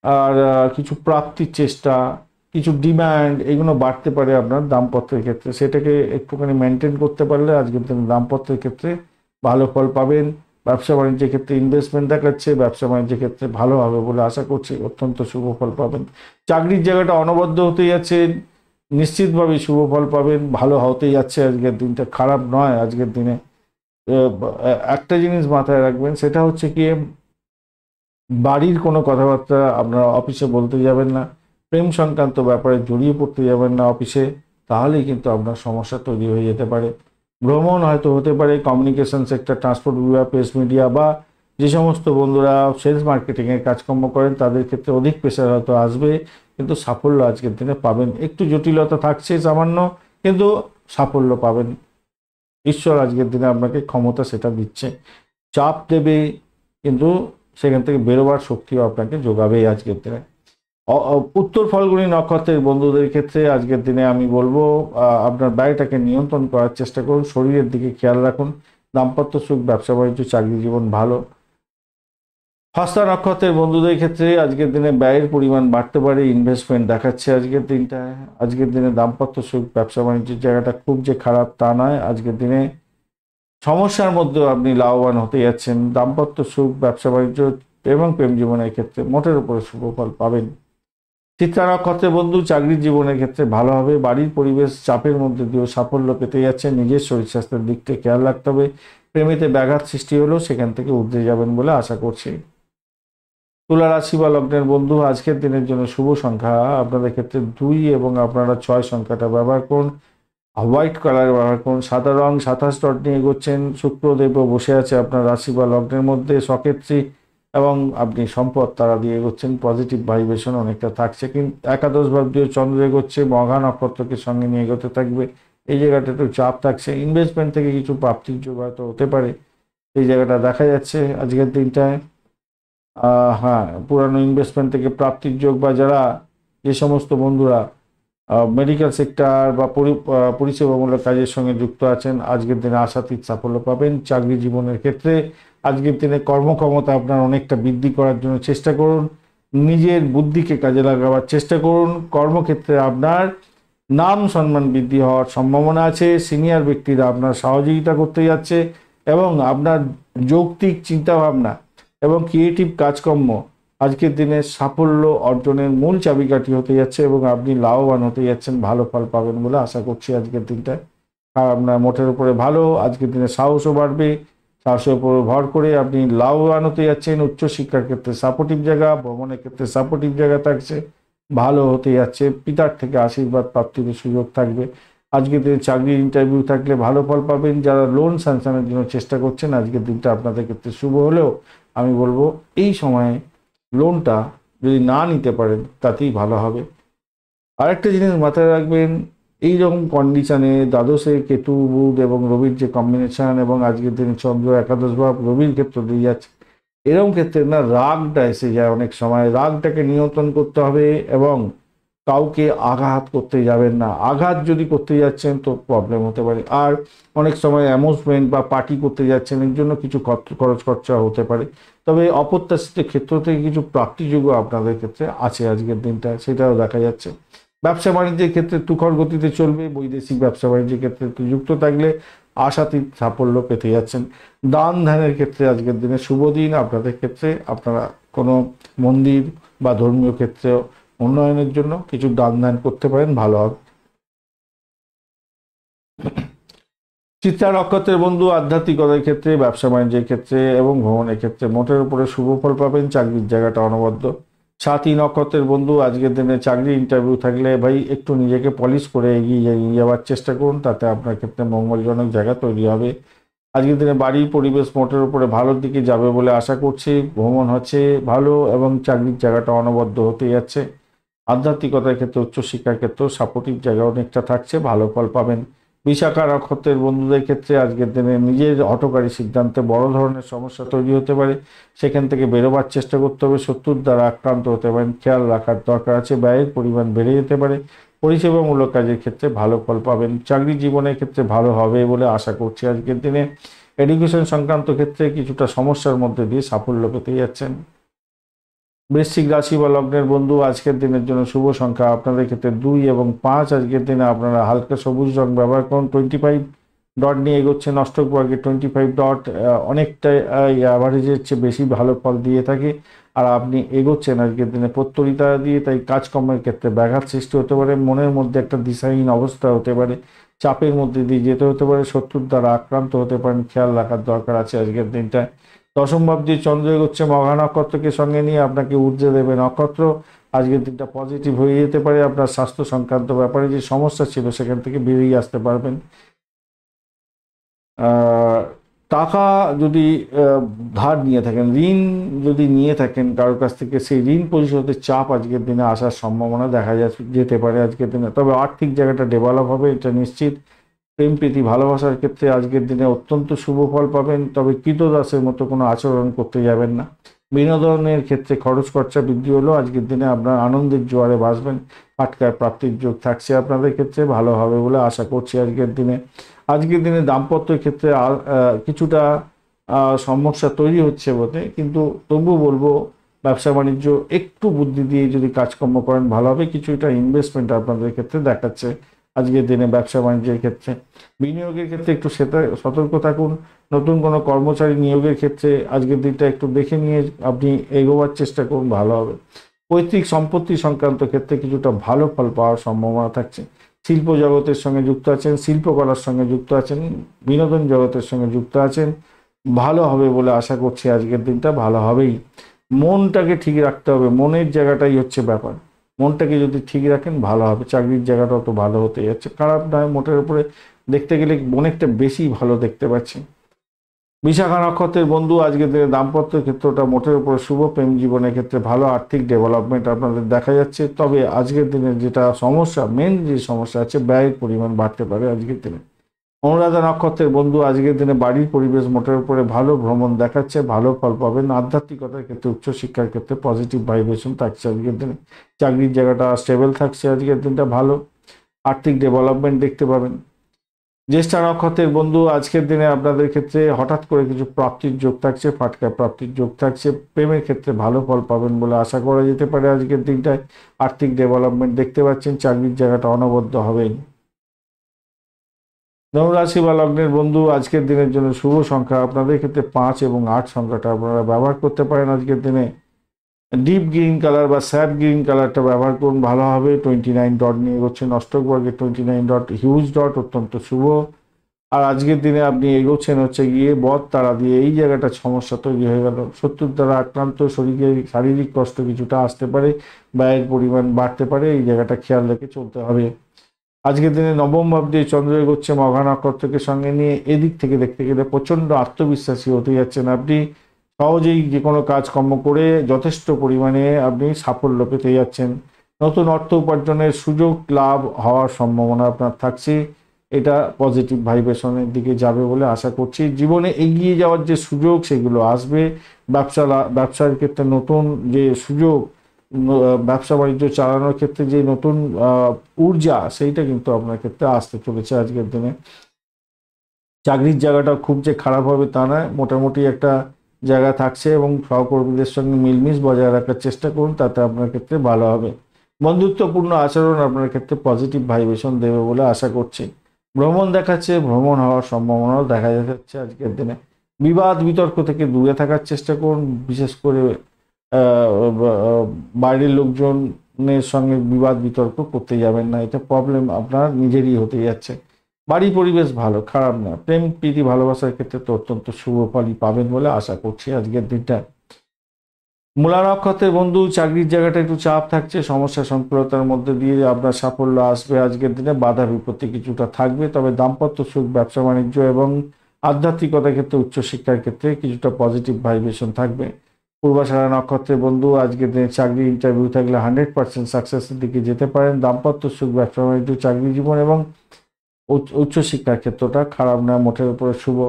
আর কিছু প্রাপ্তির চেষ্টা, কিছু ডিমান্ড এগুলো বাড়তে পারে আপনার দাম্পত্যের ক্ষেত্রে। সেটাকে একটুখানি মেনটেন করতে পারলে আজকের দিনে দাম্পত্যের ক্ষেত্রে ভালো ফল পাবেন। ব্যবসা বাণিজ্যের ক্ষেত্রে ইনভেস্টমেন্ট দেখাচ্ছে, ব্যবসা বাণিজ্যের ক্ষেত্রে ভালো হবে বলে আশা করছি, অত্যন্ত শুভ ফল পাবেন। চাকরির জায়গাটা অনবদ্য হতে যাচ্ছে, নিশ্চিতভাবে শুভ ফল পাবেন, ভালো হতেই যাচ্ছে। আজকের দিনটা খারাপ নয় আজকের দিনে। একটা জিনিস মাথায় রাখবেন, সেটা হচ্ছে কি বাড়ির কোনো কথাবার্তা আপনারা অফিসে বলতে যাবেন না। প্রেম সংক্রান্ত ব্যাপারে জড়িয়ে পড়তে যাবেন না অফিসে, তাহলেই কিন্তু আপনার সমস্যা তৈরি হয়ে যেতে পারে। ভ্রমণ হয়তো হতে পারে, কমিউনিকেশন সেক্টর, ট্রান্সপোর্ট বিভাগ, প্রেস মিডিয়া বা যে সমস্ত বন্ধুরা সেলস মার্কেটিংয়ের কাজকর্ম করেন তাদের ক্ষেত্রে অধিক প্রেশার হয়তো আসবে, কিন্তু সাফল্য আজকের দিনে পাবেন। একটু জটিলতা থাকছে সামান্য, কিন্তু সাফল্য পাবেন। ঈশ্বর আজকের দিনে আপনাকে ক্ষমতা সেটা দিচ্ছে। চাপ দেবে, কিন্তু সেখান থেকে বেরোবার শক্তিও আপনাকে যোগাবেই আজকের দিনে। উত্তর ফাল্গুনী নক্ষত্রের বন্ধুদের ক্ষেত্রে আজকের দিনে আমি বলবো আপনার ব্যয়টাকে নিয়ন্ত্রণ করার চেষ্টা করুন, শরীরের দিকে খেয়াল রাখুন। দাম্পত্য সুখ, ব্যবসা বাণিজ্য, চাকরি জীবন ভালো। হস্তা নক্ষত্রের বন্ধুদের ক্ষেত্রে আজকের দিনে ব্যয়ের পরিমাণ বাড়তে পারে, ইনভেস্টমেন্ট দেখাচ্ছে আজকের দিনটায়। আজকের দিনে দাম্পত্য সুখ, ব্যবসা বাণিজ্যের জায়গাটা খুব যে খারাপ তা নয়। আজকের দিনে সমস্যার মধ্যেও আপনি লাভবান হতে যাচ্ছেন। দাম্পত্য সুখ, ব্যবসা বাণিজ্য এবং প্রেম জীবনের ক্ষেত্রে মোটের উপরে শুভ ফল পাবেন। চিত্রা নক্ষত্রের বন্ধু চাকরির জীবনের ক্ষেত্রে ভালো হবে। বাড়ির পরিবেশ চাপের মধ্যে দিয়েও সাফল্য পেতে যাচ্ছে। নিজের শরীর স্বাস্থ্যের দিকটা খেয়াল রাখতে হবে। প্রেমেতে ব্যাঘাত সৃষ্টি হলেও সেখান থেকে উঠে যাবেন বলে আশা করছি। তুলা রাশি বা লগ্নের বন্ধু আজকের দিনের জন্য শুভ সংখ্যা আপনাদের ক্ষেত্রে 2 এবং আপনারা 6 সংখ্যাটা ব্যবহার করুন। হোয়াইট কালার ব্যবহার করুন। সাদা রং 27 ডট নিয়ে এগোচ্ছেন। শুক্রদেবও বসে আছে আপনার রাশি বা লগ্নের মধ্যে সক্ষেত্রী, এবং আপনি সম্পদ তারা দিয়ে এগোচ্ছেন। পজিটিভ ভাইব্রেশন অনেকটা থাকছে, কিন্তু একাদশ ভাব দিয়ে চন্দ্র এগোচ্ছে, মঘা নক্ষত্রকে সঙ্গে নিয়ে এগোতে থাকবে। এই জায়গাটা একটু চাপ থাকছে। ইনভেস্টমেন্ট থেকে কিছু প্রাপ্তির যোগ হয়তো হতে পারে, এই জায়গাটা দেখা যাচ্ছে আজকের দিনটায়। হ্যাঁ, পুরানো ইনভেস্টমেন্ট থেকে প্রাপ্তির যোগ, বা যারা যে সমস্ত বন্ধুরা মেডিকেল সেক্টর বা পরিষেবামূলক কাজের সঙ্গে যুক্ত আছেন আজকের দিনে আশাতীত সাফল্য পাবেন। চাকরি জীবনের ক্ষেত্রে আজকের দিনে কর্মক্ষমতা আপনার অনেকটা বৃদ্ধি করার জন্য চেষ্টা করুন। নিজের বুদ্ধিকে কাজে লাগাবার চেষ্টা করুন। কর্মক্ষেত্রে আপনার নাম সম্মান বৃদ্ধি হওয়ার সম্ভাবনা আছে। সিনিয়র ব্যক্তিরা আপনার সহযোগিতা করতে যাচ্ছে, এবং আপনার যৌক্তিক চিন্তাভাবনা এবং ক্রিয়েটিভ কাজকর্ম আজকের দিনে সাফল্য অর্জনের মূল চাবিকাঠি হতে যাচ্ছে, এবং আপনি লাভবান হতে যাচ্ছেন, ভালো ফল পাবেন বলে আশা করছি আজকের দিনটা। আর আপনার মোটের উপরে ভালো। আজকের দিনে সাহসও বাড়বে। সাহসের উপর ভর করে আপনি লাভবান হতে যাচ্ছেন। উচ্চশিক্ষার ক্ষেত্রে সাপোর্টিভ জায়গা, ভ্রমণের ক্ষেত্রে সাপোর্টিভ জায়গা থাকছে, ভালো হতে যাচ্ছে। পিতার থেকে আশীর্বাদ প্রাপ্তির সুযোগ থাকবে। আজকের দিনে চাকরির ইন্টারভিউ থাকলে ভালো ফল পাবেন। যারা লোন স্যাংশনের জন্য চেষ্টা করছেন আজকের দিনটা আপনাদের ক্ষেত্রে শুভ হলেও আমি বলবো এই সময়ে লোনটা যদি না নিতে পারেন তাতেই ভালো হবে। আরেকটা জিনিস মাথায় রাখবেন, এই রকম কন্ডিশনে দ্বাদশে কেতু বুধ এবং রবির যে কম্বিনেশন এবং আজকের দিনে চন্দ্র একাদশ ভাব রবির ক্ষেত্র দিয়ে যাচ্ছে, এরকম ক্ষেত্রে না রাগটা এসে যায়। অনেক সময় রাগটাকে নিয়ন্ত্রণ করতে হবে এবং কাউকে আঘাত করতে যাবেন না। আঘাত যদি করতে যাচ্ছেন তো প্রবলেম হতে পারে। আর অনেক সময় অ্যামুজমেন্ট বা পার্টি করতে যাচ্ছেন, এর জন্য কিছু খরচ খরচা হতে পারে। তবে অপ্রত্যাশিত ক্ষেত্র থেকে কিছু প্রাপ্তিযোগ্য আপনাদের ক্ষেত্রে আছে আজকের দিনটা, সেটাও দেখা যাচ্ছে। ব্যবসা বাণিজ্যের ক্ষেত্রে তুখর গতিতে চলবে। বৈদেশিক ব্যবসা বাণিজ্যের ক্ষেত্রে যুক্ত থাকলে আশাতীত সাফল্য পেতে যাচ্ছেন। দান ধ্যানের ক্ষেত্রে আজকের দিনে শুভ দিন আপনাদের ক্ষেত্রে। আপনারা কোনো মন্দির বা ধর্মীয় ক্ষেত্রে উন্নয়নের জন্য কিছু দান ধ্যান করতে পারেন, ভালো হবে। চিত্রা নক্ষত্রের বন্ধু আধ্যাত্মিকতার ক্ষেত্রে, ব্যবসা বাণিজ্যের ক্ষেত্রে এবং ভ্রমণের ক্ষেত্রে মোটের উপরে শুভ ফল পাবেন। চাকরির জায়গাটা অনবদ্য। সাথী নক্ষত্রের বন্ধু আজকের দিনে চাকরি ইন্টারভিউ থাকলে ভাই একটু নিজেকে পলিশ করে এগিয়ে যাওয়ার চেষ্টা করুন, তাতে আপনার ক্ষেত্রে মঙ্গলজনক জায়গা তৈরি হবে। আজকের দিনে বাড়ির পরিবেশ মোটের উপরে ভালোর দিকে যাবে বলে আশা করছি। ভ্রমণ হচ্ছে ভালো এবং চাকরির জায়গাটা অনবদ্য হতে যাচ্ছে। আধ্যাত্মিকতার ক্ষেত্রে উচ্চশিক্ষার ক্ষেত্রেও সাপোর্টিভ জায়গা অনেকটা থাকছে, ভালো ফল পাবেন। বিশাখা নক্ষত্রের বন্ধুদের ক্ষেত্রে আজকের দিনে নিজের হঠকারী সিদ্ধান্তে বড় ধরনের সমস্যা তৈরি হতে পারে, সেখান থেকে বেরোবার চেষ্টা করতে হবে। শত্রুর দ্বারা আক্রান্ত হতে পারেন, খেয়াল রাখার দরকার আছে। ব্যয়ের পরিমাণ বেড়ে যেতে পারে। পরিষেবামূলক কাজের ক্ষেত্রে ভালো ফল পাবেন। চাকরি জীবনের ক্ষেত্রে ভালো হবে বলে আশা করছি আজকের দিনে। এডুকেশন সংক্রান্ত ক্ষেত্রে কিছুটা সমস্যার মধ্যে দিয়ে সাফল্য পেতে যাচ্ছেন। বৃশ্চিক রাশি বা লগ্নের বন্ধু আজকের দিনের জন্য শুভ সংখ্যা আপনাদের ক্ষেত্রে 2 এবং 5। আজকের দিনে আপনারা হালকা সবুজ রং ব্যবহার করুন। 25 ডট নিয়ে এগোচ্ছেন অষ্টক বর্গে। 25 ডট অনেকটা অ্যাভারেজের চেয়ে বেশি ভালো ফল দিয়ে থাকে। আর আপনি এগোচ্ছেন আজকের দিনে প্রত্যরিতা দিয়ে, তাই কাজকর্মের ক্ষেত্রে ব্যাঘাত সৃষ্টি হতে পারে। মনের মধ্যে একটা দিশাহীন অবস্থা হতে পারে, চাপের মধ্যে দিয়ে যেতে হতে পারে। শত্রুর দ্বারা আক্রান্ত হতে পারেন, খেয়াল রাখার দরকার আছে আজকের দিনটায়। দশম ভাব দিয়ে চন্দ্র এগোচ্ছে মঘা নক্ষত্রকে সঙ্গে নিয়ে, আপনাকে ঊর্ধ্বে দেবে নক্ষত্র। আজকের দিনটা পজিটিভ হয়ে যেতে পারে। আপনার স্বাস্থ্য সংক্রান্ত ব্যাপারে যে সমস্যা ছিল সেখান থেকে বেরিয়ে আসতে পারবেন। টাকা যদি ধার নিয়ে থাকেন, ঋণ যদি নিয়ে থাকেন কারোর কাছ থেকে, সেই ঋণ পরিশোধের চাপ আজকের দিনে আসার সম্ভাবনা দেখা যেতে পারে আজকের দিনে। তবে আর্থিক জায়গাটা ডেভেলপ হবে, এটা নিশ্চিত। প্রেম প্রীতি ভালোবাসার ক্ষেত্রে আজকের দিনে অত্যন্ত শুভ ফল পাবেন। তবে কৃতদাসের মতো কোনো আচরণ করতে যাবেন না। বিনোদনের ক্ষেত্রে খরচ খরচা বৃদ্ধি হলেও আজকের দিনে আপনার আনন্দের জোয়ারে ভাসবেন। ফাটকায় প্রাপ্তির যোগ থাকছে আপনাদের ক্ষেত্রে, ভালো হবে বলে আশা করছি আজকের দিনে। আজকের দিনে দাম্পত্যের ক্ষেত্রে কিছুটা সমস্যা তৈরি হচ্ছে বটে, কিন্তু তবু বলবো ব্যবসা বাণিজ্য একটু বুদ্ধি দিয়ে যদি কাজকর্ম করেন ভালো হবে। কিছুটা ইনভেস্টমেন্ট আপনাদের ক্ষেত্রে দেখাচ্ছে আজকের দিনে ব্যবসা বাণিজ্যের ক্ষেত্রে। বিনিয়োগের ক্ষেত্রে একটু সতর্ক থাকুন। নতুন কোনো কর্মচারী নিয়োগের ক্ষেত্রে আজকের দিনটা একটু দেখে নিয়ে আপনি এগোবার চেষ্টা করুন, ভালো হবে। পৈতৃক সম্পত্তি সংক্রান্ত ক্ষেত্রে কিছুটা ভালো ফল পাওয়ার সম্ভাবনা থাকছে। শিল্প জগতের সঙ্গে যুক্ত আছেন, শিল্পকলার সঙ্গে যুক্ত আছেন, বিনোদন জগতের সঙ্গে যুক্ত আছেন, ভালো হবে বলে আশা করছি আজকের দিনটা, ভালো হবেই। মনটাকে ঠিক রাখতে হবে, মনের জায়গাটাই হচ্ছে ব্যাপার। মনটাকে যদি ঠিক রাখেন ভালো হবে। চাকরির জায়গাটাও তো ভালো হতে যাচ্ছে, খারাপ নয়। মোটের উপরে দেখতে গেলে অনেকটা বেশি ভালো দেখতে পাচ্ছি। বিশাখা নক্ষত্রের বন্ধু আজকের দিনে দাম্পত্যের ক্ষেত্রটা মোটের উপরে শুভ। প্রেম জীবনের ক্ষেত্রে ভালো আর্থিক ডেভেলপমেন্ট আপনাদের দেখা যাচ্ছে। তবে আজকের দিনে যেটা সমস্যা, মেন যে সমস্যা আছে, ব্যয়ের পরিমাণ বাড়তে পারে আজকের দিনে। অনুরাধা নক্ষত্রের বন্ধু আজকের দিনে বাড়ির পরিবেশ মোটের উপরে ভালো, ভ্রমণ দেখাচ্ছে, ভালো ফল পাবেন। আধ্যাত্মিকতার ক্ষেত্রে উচ্চশিক্ষার ক্ষেত্রে পজিটিভ ভাইব্রেশন থাকছে আজকের দিনে। চাকরির জায়গাটা স্টেবল থাকছে আজকের দিনটা, ভালো আর্থিক ডেভেলপমেন্ট দেখতে পাবেন। জ্যেষ্ঠা নক্ষত্রের বন্ধু আজকের দিনে আপনাদের ক্ষেত্রে হঠাৎ করে কিছু প্রাপ্তির যোগ থাকছে, ফাটকা প্রাপ্তির যোগ থাকছে। প্রেমের ক্ষেত্রে ভালো ফল পাবেন বলে আশা করা যেতে পারে আজকের দিনটায়। আর্থিক ডেভেলপমেন্ট দেখতে পাচ্ছেন, চাকরির জায়গাটা অনবদ্য হবেই। ধনুরাশি বা লগ্নের বন্ধু আজকের দিনের জন্য শুভ সংখ্যা আপনাদের ক্ষেত্রে 5 এবং 8 সংখ্যাটা আপনারা ব্যবহার করতে পারেন আজকের দিনে। ডিপ গ্রিন কালার বা স্যাপ গ্রিন কালারটা ব্যবহার করুন, ভালো হবে। 29 ডট নিয়ে এগোচ্ছেন অষ্টক বর্গের। 29 ডট হিউজ ডট, অত্যন্ত শুভ। আর আজকের দিনে আপনি এগোচ্ছেন হচ্ছে গিয়ে বদ তারা দিয়ে। এই জায়গাটা সমস্যা তৈরি হয়ে গেল, শত্রুর দ্বারা আক্রান্ত, শরীরে শারীরিক কষ্ট কিছুটা আসতে পারে, ব্যয়ের পরিমাণ বাড়তে পারে। এই জায়গাটা খেয়াল রেখে চলতে হবে। আজকের দিনে নবম ভাব দিয়ে চন্দ্র এগোচ্ছে মঘা নক্ষত্রকে সঙ্গে নিয়ে। এদিক থেকে দেখতে গেলে প্রচণ্ড আত্মবিশ্বাসী হতে যাচ্ছেন আপনি। সহজেই যে কোনো কাজকর্ম করে যথেষ্ট পরিমাণে আপনি সাফল্য পেতে যাচ্ছেন। নতুন অর্থ উপার্জনের সুযোগ লাভ হওয়ার সম্ভাবনা আপনার থাকছে। এটা পজিটিভ ভাইব্রেশনের দিকে যাবে বলে আশা করছি। জীবনে এগিয়ে যাওয়ার যে সুযোগ সেগুলো আসবে। ব্যবসার ক্ষেত্রে নতুন যে সুযোগ, ব্যবসা বাণিজ্য চালানোর ক্ষেত্রে যে নতুন ঊর্জা, সেইটা কিন্তু আপনার ক্ষেত্রে আসতে চলেছে আজকের দিনে। চাকরির জায়গাটা খুব যে খারাপ হবে তা নয়, মোটামুটি একটা জায়গা থাকছে এবং সহকর্মীদের সঙ্গে মিলমিশ বজায় রাখার চেষ্টা করুন, তাতে আপনার ক্ষেত্রে ভালো হবে। বন্ধুত্বপূর্ণ আচরণ আপনার ক্ষেত্রে পজিটিভ ভাইব্রেশন দেবে বলে আশা করছি। ভ্রমণ দেখাচ্ছে, ভ্রমণ হওয়ার সম্ভাবনাও দেখা যাচ্ছে আজকের দিনে। বিবাদ বিতর্ক থেকে দূরে থাকার চেষ্টা করুন, বিশেষ করে বাইরের লোকজনের সঙ্গে বিবাদ বিতর্ক করতে যাবেন না, এটা প্রবলেম আপনার নিজেরই হতে যাচ্ছে। বাড়ি পরিবেশ ভালো, খারাপ না। প্রেম প্রীতি ভালোবাসার ক্ষেত্রে তো অত্যন্ত শুভ ফলই পাবেন বলে আশা করছি আজকের দিনটা। মূলা নক্ষত্রের বন্ধু, চাকরির জায়গাটা একটু চাপ থাকছে, সমস্যা সংকুলতার মধ্যে দিয়ে আপনার সাফল্য আসবে আজকের দিনে। বাধা বিপত্তি কিছুটা থাকবে, তবে দাম্পত্য সুখ, ব্যবসা বাণিজ্য এবং আধ্যাত্মিকতার ক্ষেত্রে, উচ্চশিক্ষার ক্ষেত্রে কিছুটা পজিটিভ ভাইব্রেশন থাকবে। পূর্বাষাঢ়া নক্ষত্রের বন্ধু, আজকের দিনে চাকরি ইন্টারভিউ থাকলে 100% সাকসেসের দিকে যেতে পারেন। দাম্পত্য সুখ, ব্যবসা বাণিজ্য, চাকরি জীবন এবং উচ্চশিক্ষার ক্ষেত্রটা খারাপ না, মোটের উপরে শুভ।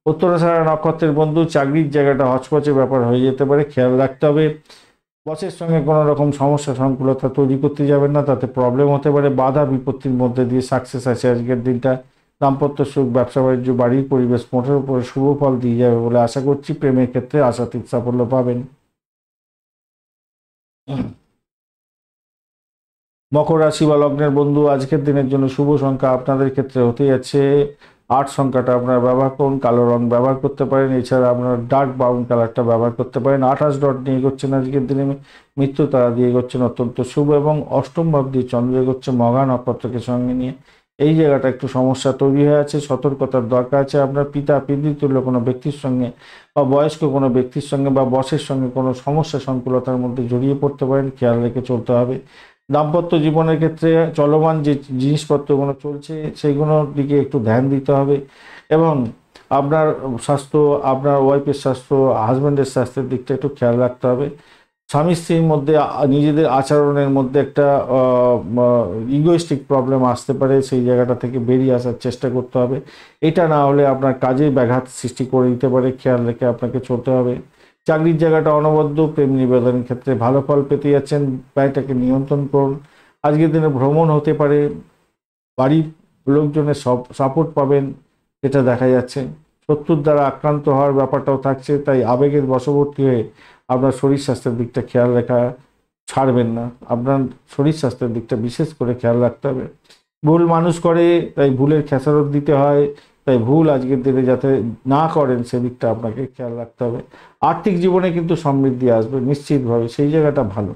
উত্তরাষাঢ়া নক্ষত্রের বন্ধু, চাকরির জায়গাটা হচপচে ব্যাপার হয়ে যেতে পারে, খেয়াল রাখতে হবে। বসের সঙ্গে কোনো রকম সমস্যা সংকুলতা তৈরি করতে যাবেন না, তাতে প্রবলেম হতে পারে। বাধা বিপত্তির মধ্যে দিয়ে সাকসেস আছে আজকের দিনটা। দাম্পত্য সুখ, ব্যবসা বাণিজ্য, বাড়ির পরিবেশ মোটের উপরে শুভ ফল দিয়ে যাবে বলে আশা করছি। প্রেমের ক্ষেত্রে আশাতীত সাফল্য পাবেন। মকর রাশি বা লগ্নের বন্ধু, আজকের দিনের জন্য শুভ সংখ্যা আপনাদের ক্ষেত্রে হতে যাচ্ছে 8 সংখ্যাটা আপনারা ব্যবহার করুন। কালো রং ব্যবহার করতে পারেন, এছাড়া আপনারা ডার্ক ব্রাউন কালারটা ব্যবহার করতে পারেন। 28 ডট নিয়ে এগোচ্ছেন আজকের দিনে, মৃত্যু তারা দিয়ে এগোচ্ছেন অত্যন্ত শুভ, এবং অষ্টম ভাব দিয়ে চন্দ্র এগোচ্ছে মঘা নক্ষত্রকে সঙ্গে নিয়ে। এই জায়গাটা একটু সমস্যা তৈরি হয়ে আছে, সতর্কতার দরকার আছে। আপনার পিতা পিতৃতুল্য কোনো ব্যক্তির সঙ্গে বা বয়স্ক কোনো ব্যক্তির সঙ্গে বা বসের সঙ্গে কোনো সমস্যা সংকুলতার মধ্যে জড়িয়ে পড়তে পারেন, খেয়াল রেখে চলতে হবে। দাম্পত্য জীবনের ক্ষেত্রে চলমান যে জিনিসপত্রগুলো চলছে সেইগুলোর দিকে একটু ধ্যান দিতে হবে, এবং আপনার স্বাস্থ্য, আপনার ওয়াইফের স্বাস্থ্য, হাজব্যান্ডের স্বাস্থ্যের দিকটা একটু খেয়াল রাখতে হবে। স্বামী স্ত্রীর মধ্যে নিজেদের আচরণের মধ্যে একটা ইগোইস্টিক প্রবলেম আসতে পারে, সেই জায়গাটা থেকে বেরিয়ে আসার চেষ্টা করতে হবে। এটা না হলে আপনার কাজে ব্যাঘাত সৃষ্টি করে দিতে পারে, খেয়াল রেখে আপনাকে চলতে হবে। চাকরির জায়গাটা অনবদ্য, প্রেম নিবেদনের ক্ষেত্রে ভালো ফল পেতে যাচ্ছেন, ব্যয়টাকে নিয়ন্ত্রণ করুন। আজকের দিনে ভ্রমণ হতে পারে, বাড়ির লোকজনের সাপোর্ট পাবেন, এটা দেখা যাচ্ছে। শত্রুর দ্বারা আক্রান্ত হওয়ার ব্যাপারটাও থাকছে, তাই আবেগের বশবর্তী হয়ে আপনার শরীর স্বাস্থ্যের দিকটা খেয়াল রাখা ছাড়বেন না। আপনার শরীর স্বাস্থ্যের দিকটা বিশেষ করে খেয়াল রাখতে হবে। ভুল মানুষ করে, তাই ভুলের খেসারত দিতে হয়, তাই ভুল আজকের দিনে যাতে না করেন সেদিকটা আপনাকে খেয়াল রাখতে হবে। আর্থিক জীবনে কিন্তু সমৃদ্ধি আসবে নিশ্চিতভাবে, সেই জায়গাটা ভালো।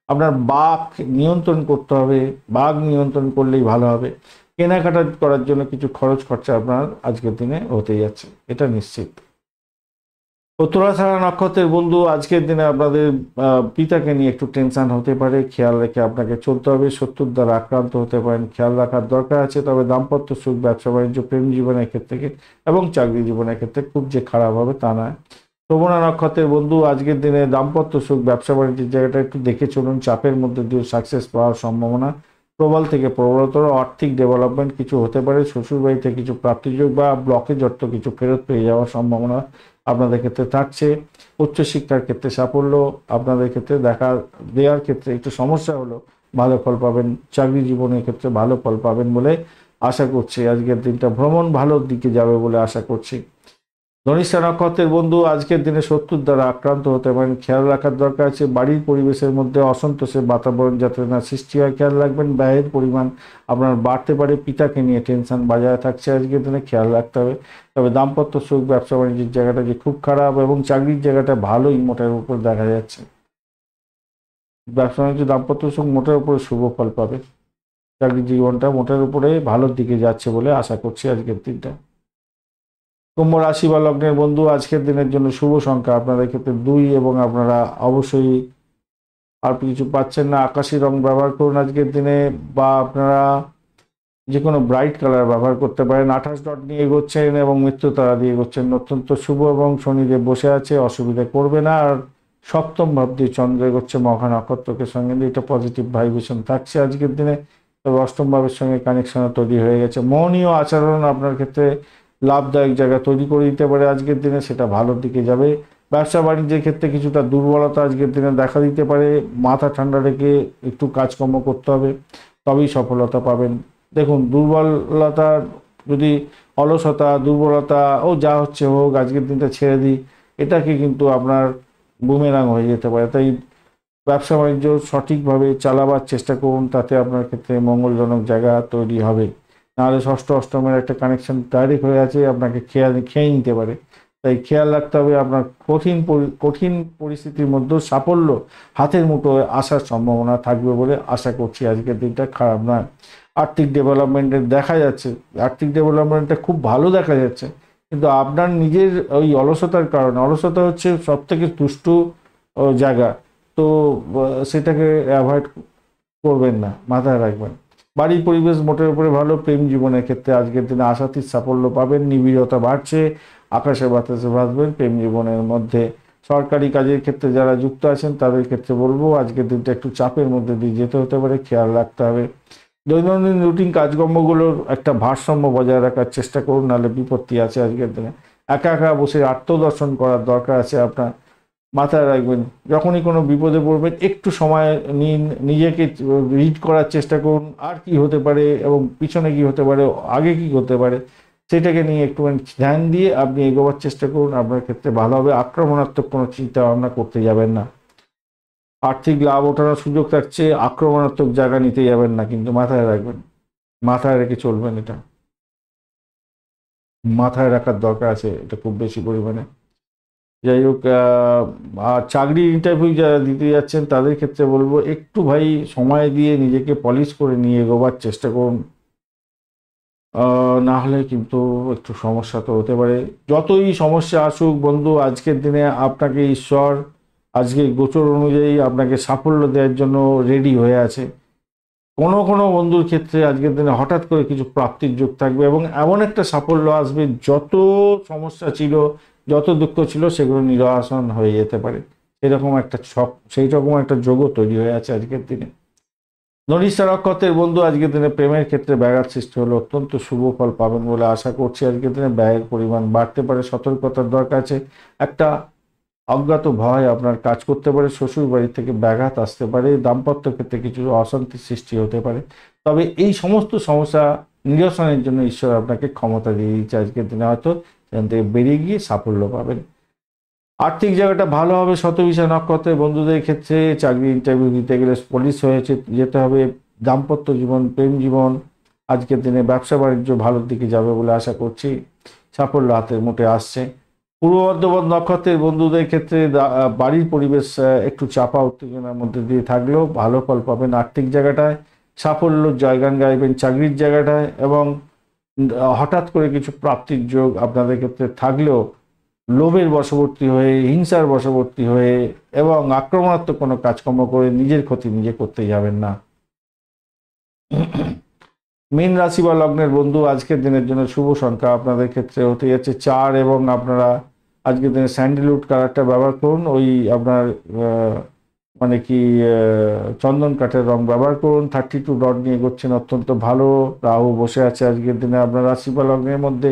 আপনার বাক নিয়ন্ত্রণ করতে হবে, বাঘ নিয়ন্ত্রণ করলেই ভালো হবে। কেনাকাটা করার জন্য কিছু খরচ খরচা আপনার আজকের দিনে হতে যাচ্ছে, এটা নিশ্চিত। উত্তরাষাঢ়া নক্ষত্রের বন্ধু, আজকের দিনে আপনাদের পিতাকে নিয়ে একটু টেনশন হতে পারে, খেয়াল রেখে আপনাকে চলতে হবে। শত্রুর দ্বারা আক্রান্ত হতে পারেন, খেয়াল রাখার দরকার আছে। তবে দাম্পত্য সুখ, ব্যবসা বাণিজ্য, প্রেম জীবনের ক্ষেত্রে এবং চাকরি জীবনের ক্ষেত্রে খুব যে খারাপ হবে তা নয়। শ্রবণা নক্ষত্রের বন্ধু, আজকের দিনে দাম্পত্য সুখ, ব্যবসা বাণিজ্যের জায়গাটা একটু দেখে চলুন। চাপের মধ্যে দিয়ে সাকসেস পাওয়ার সম্ভাবনা প্রবল থেকে প্রবলতর। আর্থিক ডেভেলপমেন্ট কিছু হতে পারে, শ্বশুরবাড়ি থেকে কিছু প্রাপ্তিযোগ বা ব্লকেজ অর্থ কিছু ফেরত পেয়ে যাওয়ার সম্ভাবনা আপনাদের ক্ষেত্রে থাকছে। উচ্চশিক্ষার ক্ষেত্রে সাফল্য আপনাদের ক্ষেত্রে দেখা দেওয়ার ক্ষেত্রে একটু সমস্যা হলো, ভালো ফল পাবেন। চাকরি জীবনের ক্ষেত্রে ভালো ফল পাবেন বলে আশা করছি। আজকের দিনটা ভ্রমণ ভালোর দিকে যাবে বলে আশা করছি। ধনিষ্ঠা নক্ষত্রের বন্ধু, আজকের দিনে শত্রুর দ্বারা আক্রান্ত হতে পারেন, খেয়াল রাখার দরকার আছে। বাড়ির পরিবেশের মধ্যে অসন্তোষের বাতাবরণ যাতে না সৃষ্টি হয়, খেয়াল রাখবেন। ব্যয়ের পরিমাণ আপনার বাড়তে পারে, পিতাকে নিয়ে টেনশন বজায় থাকছে আজকের দিনে, খেয়াল রাখতে হবে। তবে দাম্পত্য সুখ, ব্যবসা বাণিজ্যের জায়গাটা যে খুব খারাপ, এবং চাকরির জায়গাটা ভালোই মোটের উপর দেখা যাচ্ছে। ব্যবসা বাণিজ্য, দাম্পত্য সুখ মোটের উপরে শুভ ফল পাবে। চাকরির জীবনটা মোটের উপরে ভালোর দিকে যাচ্ছে বলে আশা করছি আজকের দিনটা। কুম্ভ রাশি বা লগ্নের বন্ধু, আজকের দিনের জন্য শুভ সংখ্যা আপনাদের ক্ষেত্রে 2, এবং আপনারা অবশ্যই আর কিছু পাচ্ছেন না, আকাশি রং ব্যবহার করুন আজকের দিনে, বা আপনারা যে কোনো ব্রাইট কালার ব্যবহার করতে পারেন। 28 ডট নিয়ে এগোচ্ছেন এবং মৃত্যু তারা দিয়ে এগোচ্ছেন, অত্যন্ত শুভ, এবং শনিদেব বসে আছে, অসুবিধা করবে না। আর সপ্তম ভাব দিয়ে চন্দ্র এগোচ্ছে মঘা নক্ষত্রকে সঙ্গে দিয়ে, এটা পজিটিভ ভাইব্রেশন থাকছে আজকের দিনে। তবে অষ্টম ভাবের সঙ্গে কানেকশন তৈরি হয়ে গেছে। মোহনীয় আচরণ আপনার ক্ষেত্রে লাভদায়ক জায়গা তৈরি করে দিতে পারে আজকের দিনে, সেটা ভালোর দিকে যাবে। ব্যবসা বাণিজ্যের ক্ষেত্রে কিছুটা দুর্বলতা আজকের দিনে দেখা দিতে পারে, মাথা ঠান্ডা রেখে একটু কাজকর্ম করতে হবে, তবেই সফলতা পাবেন। দেখুন, দুর্বলতা যদি অলসতা, দুর্বলতা ও যা হচ্ছে হোক আজকের দিনটা ছেড়ে দিই, এটাকে কিন্তু আপনার বুমেরাং হয়ে যেতে পারে। তাই ব্যবসা বাণিজ্য সঠিকভাবে চালাবার চেষ্টা করুন, তাতে আপনার ক্ষেত্রে মঙ্গলজনক জায়গা তৈরি হবে। নাহলে ষষ্ঠ অষ্টমের একটা কানেকশন ডাইরেক্ট হয়ে আছে, আপনাকে খেয়ে নিতে পারে। তাই খেয়াল রাখতে হবে, আপনার কঠিন পরিস্থিতির মধ্যেও সাফল্য হাতের মুঠোয় আসার সম্ভাবনা থাকবে বলে আশা করছি। আজকের দিনটা খারাপ নয়। আর্থিক ডেভেলপমেন্টের দেখা যাচ্ছে, আর্থিক ডেভেলপমেন্টটা খুব ভালো দেখা যাচ্ছে, কিন্তু আপনার নিজের ওই অলসতার কারণে, অলসতা হচ্ছে সব থেকে দুষ্টু জায়গা, তো সেটাকে অ্যাভয়েড করবেন না, মাথায় রাখবেন। বাড়ির পরিবেশ মোটের উপরে ভালো। প্রেম জীবনের ক্ষেত্রে আজকের দিনে আশাতীত সাফল্য পাবেন, নিবিড়তা বাড়ছে, আকাশে বাতাসে ভাসবেন প্রেম জীবনের মধ্যে। সরকারি কাজের ক্ষেত্রে যারা যুক্ত আছেন তাদের ক্ষেত্রে বলবো আজকের দিনটা একটু চাপের মধ্যে দিয়ে যেতে হতে পারে, খেয়াল রাখতে হবে। দৈনন্দিন রুটিন কাজকর্মগুলোর একটা ভারসাম্য বজায় রাখার চেষ্টা করুন, নাহলে বিপত্তি আছে আজকের দিনে। একা একা বসে আত্মদর্শন করার দরকার আছে আপনার, মাথায় রাখবেন। যখনই কোনো বিপদে পড়বেন একটু সময় নিন, নিজেকে রিড করার চেষ্টা করুন, আর কি হতে পারে এবং পিছনে কি হতে পারে, আগে কি হতে পারে, সেটাকে নিয়ে একটুখানি ধ্যান দিয়ে আপনি এগোবার চেষ্টা করুন, আপনার ক্ষেত্রে ভালো হবে। আক্রমণাত্মক কোনো চিন্তা ভাবনা করতে যাবেন না। আর্থিক লাভ ওঠানোর সুযোগ থাকছে, আক্রমণাত্মক জায়গা নিতে যাবেন না, কিন্তু মাথায় রাখবেন, মাথায় রেখে চলবেন, এটা মাথায় রাখার দরকার আছে, এটা খুব বেশি পরিমাণে। যাই হোক, আর চাকরির ইন্টারভিউ যারা দিতে যাচ্ছেন তাদের ক্ষেত্রে বলবো একটু ভাই সময় দিয়ে নিজেকে পলিশ করে নিয়ে এগোবার চেষ্টা করুন, না হলে কিন্তু একটু সমস্যা তো হতে পারে। যতই সমস্যা আসুক বন্ধু, আজকের দিনে আপনাকে ঈশ্বর আজকে গোচর অনুযায়ী আপনাকে সাফল্য দেওয়ার জন্য রেডি হয়ে আছে। কোনো কোনো বন্ধুর ক্ষেত্রে আজকের দিনে হঠাৎ করে কিছু প্রাপ্তির যোগ থাকবে এবং এমন একটা সাফল্য আসবে, যত সমস্যা ছিল, যত দুঃখ ছিল, সেগুলো নিরসন হয়ে যেতে পারে। সেই রকম একটা যোগও তৈরি হয়ে আছে আজকের দিনে। ধনিষ্ঠা নক্ষত্রের বন্ধু আজকের দিনে প্রেমের ক্ষেত্রে ব্যাঘাত সৃষ্টি হলে অত্যন্ত শুভ ফল পাবেন বলে আশা করছি। আজকের দিনে ব্যয়ের পরিমাণ বাড়তে পারে, সতর্কতার দরকার আছে। একটা অজ্ঞাত ভয় আপনার কাজ করতে পারে, শ্বশুর বাড়ি থেকে ব্যাঘাত আসতে পারে, দাম্পত্য ক্ষেত্রে কিছু অশান্তির সৃষ্টি হতে পারে। তবে এই সমস্ত সমস্যা নিরসনের জন্য ঈশ্বর আপনাকে ক্ষমতা দিয়ে দিচ্ছে আজকের দিনে, হয়তো সেখান থেকে বেরিয়ে গিয়ে সাফল্য পাবেন। আর্থিক জায়গাটা ভালো হবে শতবিশা নক্ষত্রের বন্ধুদের ক্ষেত্রে। চাকরি ইন্টারভিউ দিতে গেলে পলিশ হয়ে যেতে হবে। দাম্পত্য জীবন, প্রেম জীবন আজকের দিনে, ব্যবসা বাণিজ্য ভালোর দিকে যাবে বলে আশা করছি, সাফল্য হাতের মুঠে আসছে। পূর্ব বর্ধমান নক্ষত্রের বন্ধুদের ক্ষেত্রে বাড়ির পরিবেশ একটু চাপা উত্তেজনার মধ্যে দিয়ে থাকলেও ভালো ফল পাবেন। আর্থিক জায়গাটায় সাফল্য জয়গান গাইবেন চাকরির জায়গাটায়, এবং হঠাৎ করে কিছু প্রাপ্তির যোগ আপনাদের ক্ষেত্রে থাকলেও লোভের বশবর্তী হয়ে, হিংসার বশবর্তী হয়ে এবং আক্রমণাত্মক কোনো কাজকর্ম করে নিজের ক্ষতি নিজে করতে যাবেন না। মীন রাশি বা লগ্নের বন্ধু আজকের দিনের জন্য শুভ সংখ্যা আপনাদের ক্ষেত্রে হতে যাচ্ছে 4, এবং আপনারা আজকের দিনে স্যান্ডেলউড কালারটা ব্যবহার করুন। ওই আপনার মানে কি চন্দন কাঠের রং ব্যবহার করুন। 32 ডট নিয়ে এগোচ্ছেন, অত্যন্ত ভালো। রাহু বসে আছে আজকের দিনে আপনার রাশি বা লগ্নের মধ্যে,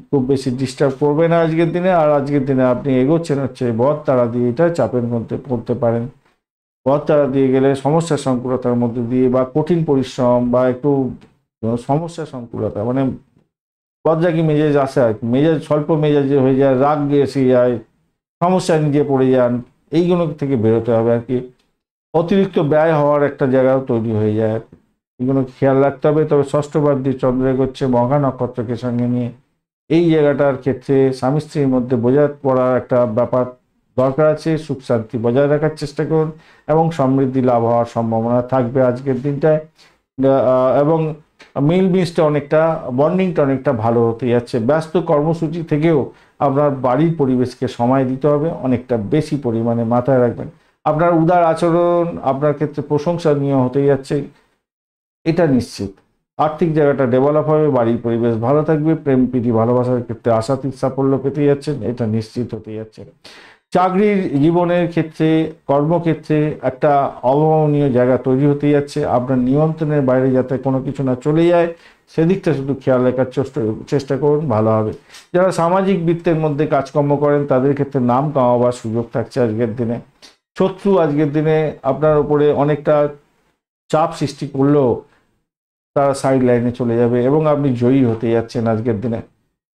খুব বেশি ডিস্টার্ব করবে না আজকের দিনে। আর আজকের দিনে আপনি এগোচ্ছেন হচ্ছে বদ তারা দিয়ে, এটা চাপের মধ্যে পড়তে পারেন। পথ তারা দিয়ে গেলে সমস্যার সংকুলতার মধ্যে দিয়ে, বা কঠিন পরিশ্রম, বা একটু সমস্যার সংকুলতা, মানে বদরাগী মেজাজ আসে আর কি, মেজাজ স্বল্প মেজাজে হয়ে যায়, রাগ এসে যায়, সমস্যায় নিজে পড়ে যান, এইগুলো থেকে বেরোতে হবে আর কি। অতিরিক্ত ব্যয় হওয়ার একটা জায়গাও তৈরি হয়ে যায়, এগুলো খেয়াল রাখতে হবে। তবে ষষ্ঠ ভাব দিয়ে চন্দ্র এগোচ্ছে মঘা নক্ষত্রকে সঙ্গে নিয়ে, এই জায়গাটার ক্ষেত্রে স্বামী স্ত্রীর মধ্যে বোঝা পড়ার একটা ব্যাপার দরকার আছে। সুখ শান্তি বজায় রাখার চেষ্টা করুন এবং সমৃদ্ধি লাভ হওয়ার সম্ভাবনা থাকবে আজকের দিনটায়। এবং মিলমিশটা অনেকটা, বন্ডিংটা অনেকটা ভালো হতে যাচ্ছে। ব্যস্ত কর্মসূচি থেকেও আপনার বাড়ির পরিবেশকে সময় দিতে হবে অনেকটা বেশি পরিমাণে, মাথায় রাখবেন। আপনার উদার আচরণ আপনার ক্ষেত্রে প্রশংসনীয় হতে যাচ্ছে, এটা নিশ্চিত। আর্থিক জায়গাটা ডেভেলপ হবে, বাড়ির পরিবেশ ভালো থাকবে, প্রেম প্রীতি ভালোবাসার ক্ষেত্রে আশাতীত সাফল্য পেতে যাচ্ছেন, এটা নিশ্চিত হতে যাচ্ছে। চাকরির জীবনের ক্ষেত্রে, কর্মক্ষেত্রে একটা অভাবনীয় জায়গা তৈরি হতে যাচ্ছে। আপনার নিয়ন্ত্রণের বাইরে যাতে কোনো কিছু না চলে যায় সেদিকটা শুধু খেয়াল রাখার চেষ্টা করুন, ভালো হবে। যারা সামাজিক বৃত্তের মধ্যে কাজকর্ম করেন তাদের ক্ষেত্রে নাম কামাবার সুযোগ থাকছে আজকের দিনে। শত্রু আজকের দিনে আপনার উপরে অনেকটা চাপ সৃষ্টি করলেও তারা সাইড লাইনে চলে যাবে এবং আপনি জয়ী হতে যাচ্ছেন আজকের দিনে।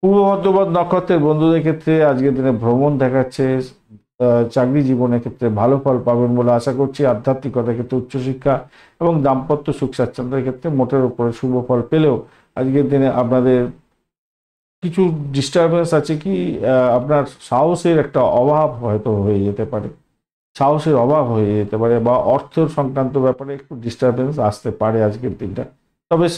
পূর্ব ভদ্রপদ নক্ষত্রের বন্ধুদের ক্ষেত্রে আজকের দিনে ভ্রমণ দেখাচ্ছে। চাকরি জীবনের ক্ষেত্রে ভালো ফল পাবেন বলে আশা করছি। আধ্যাত্মিকতার ক্ষেত্রে উচ্চশিক্ষা এবং দাম্পত্য সুখ স্বাচ্ছন্দ্যের ক্ষেত্রে মোটের উপরে শুভ ফল পেলেও আজকের দিনে আপনাদের কিছু ডিস্টারবেন্স আছে। কি আপনার সাহসের একটা অভাব হয়তো হয়ে যেতে পারে, সাহসের অভাব হয়ে যেতে পারে, বা অর্থ সংক্রান্ত ব্যাপারে একটু ডিস্টারবেন্স আসতে পারে আজকের দিনটা। তবে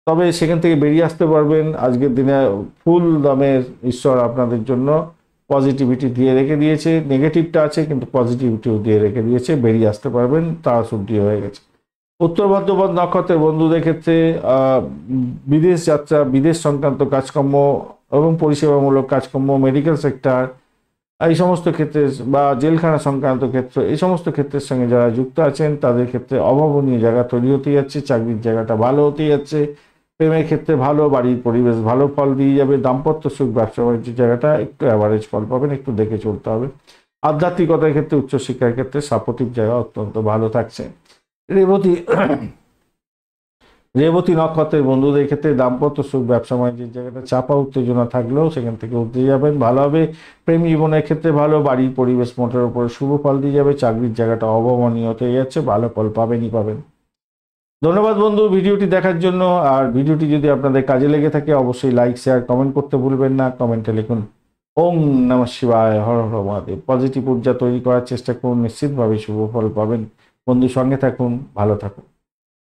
তবে সেখান থেকে বেরিয়ে আসতে পারবেন। আজকের দিনে ফুল দামের ঈশ্বর আপনাদের জন্য পজিটিভিটি দিয়ে রেখে দিয়েছে। নেগেটিভটা আছে কিন্তু পজিটিভিটিও দিয়ে রেখে দিয়েছে, বেরিয়ে আসতে পারবেন, তারা শুদ্ধি হয়ে গেছে। উত্তর ভাদ্রপদ নক্ষত্রের বন্ধুদের ক্ষেত্রে বিদেশ যাত্রা, বিদেশ সংক্রান্ত কাজকর্ম এবং পরিষেবামূলক কাজকর্ম, মেডিকেল সেক্টর, এই সমস্ত ক্ষেত্রে বা জেলখানা সংক্রান্ত ক্ষেত্র, এই সমস্ত ক্ষেত্রের সঙ্গে যারা যুক্ত আছেন তাদের ক্ষেত্রে অভাবনীয় জায়গা তৈরি হতে যাচ্ছে। চাকরির জায়গাটা ভালো হতে যাচ্ছে। প্রেমের ক্ষেত্রে ভালো, বাড়ির পরিবেশ ভালো ফল দিয়ে যাবে। দাম্পত্য সুখ, ব্যবসা বাণিজ্যের জায়গাটা একটু অ্যাভারেজ ফল পাবেন, একটু দেখে চলতে হবে। আধ্যাত্মিকতার ক্ষেত্রে, উচ্চশিক্ষার ক্ষেত্রে সাপোর্টিভ জায়গা অত্যন্ত ভালো থাকছে। রেবতী রেবতী নক্ষত্রের বন্ধুদের ক্ষেত্রে দাম্পত্য সুখ, ব্যবসা বাণিজ্যের জায়গাটা চাপা উত্তেজনা থাকলেও সেখান থেকে উঠতে যাবেন, ভালো হবে। প্রেম জীবনের ক্ষেত্রে ভালো, বাড়ির পরিবেশ মোটের উপরে শুভ ফল দিয়ে যাবে। চাকরির জায়গাটা অভাবনীয় হতে যাচ্ছে, ভালো ফল পাবেনই পাবেন। ধন্যবাদ বন্ধু ভিডিওটি দেখার জন্য। আর ভিডিওটি যদি আপনাদের কাজে লেগে থাকে অবশ্যই লাইক, শেয়ার, কমেন্ট করতে ভুলবেন না। কমেন্টে লিখুন ওম নমঃ শিবায়, হর হর মহাদেব। পজিটিভ ঊর্জা তৈরি করার চেষ্টা করুন, নিশ্চিতভাবে শুভ ফল পাবেন। বন্ধু সঙ্গে থাকুন, ভালো থাকুন।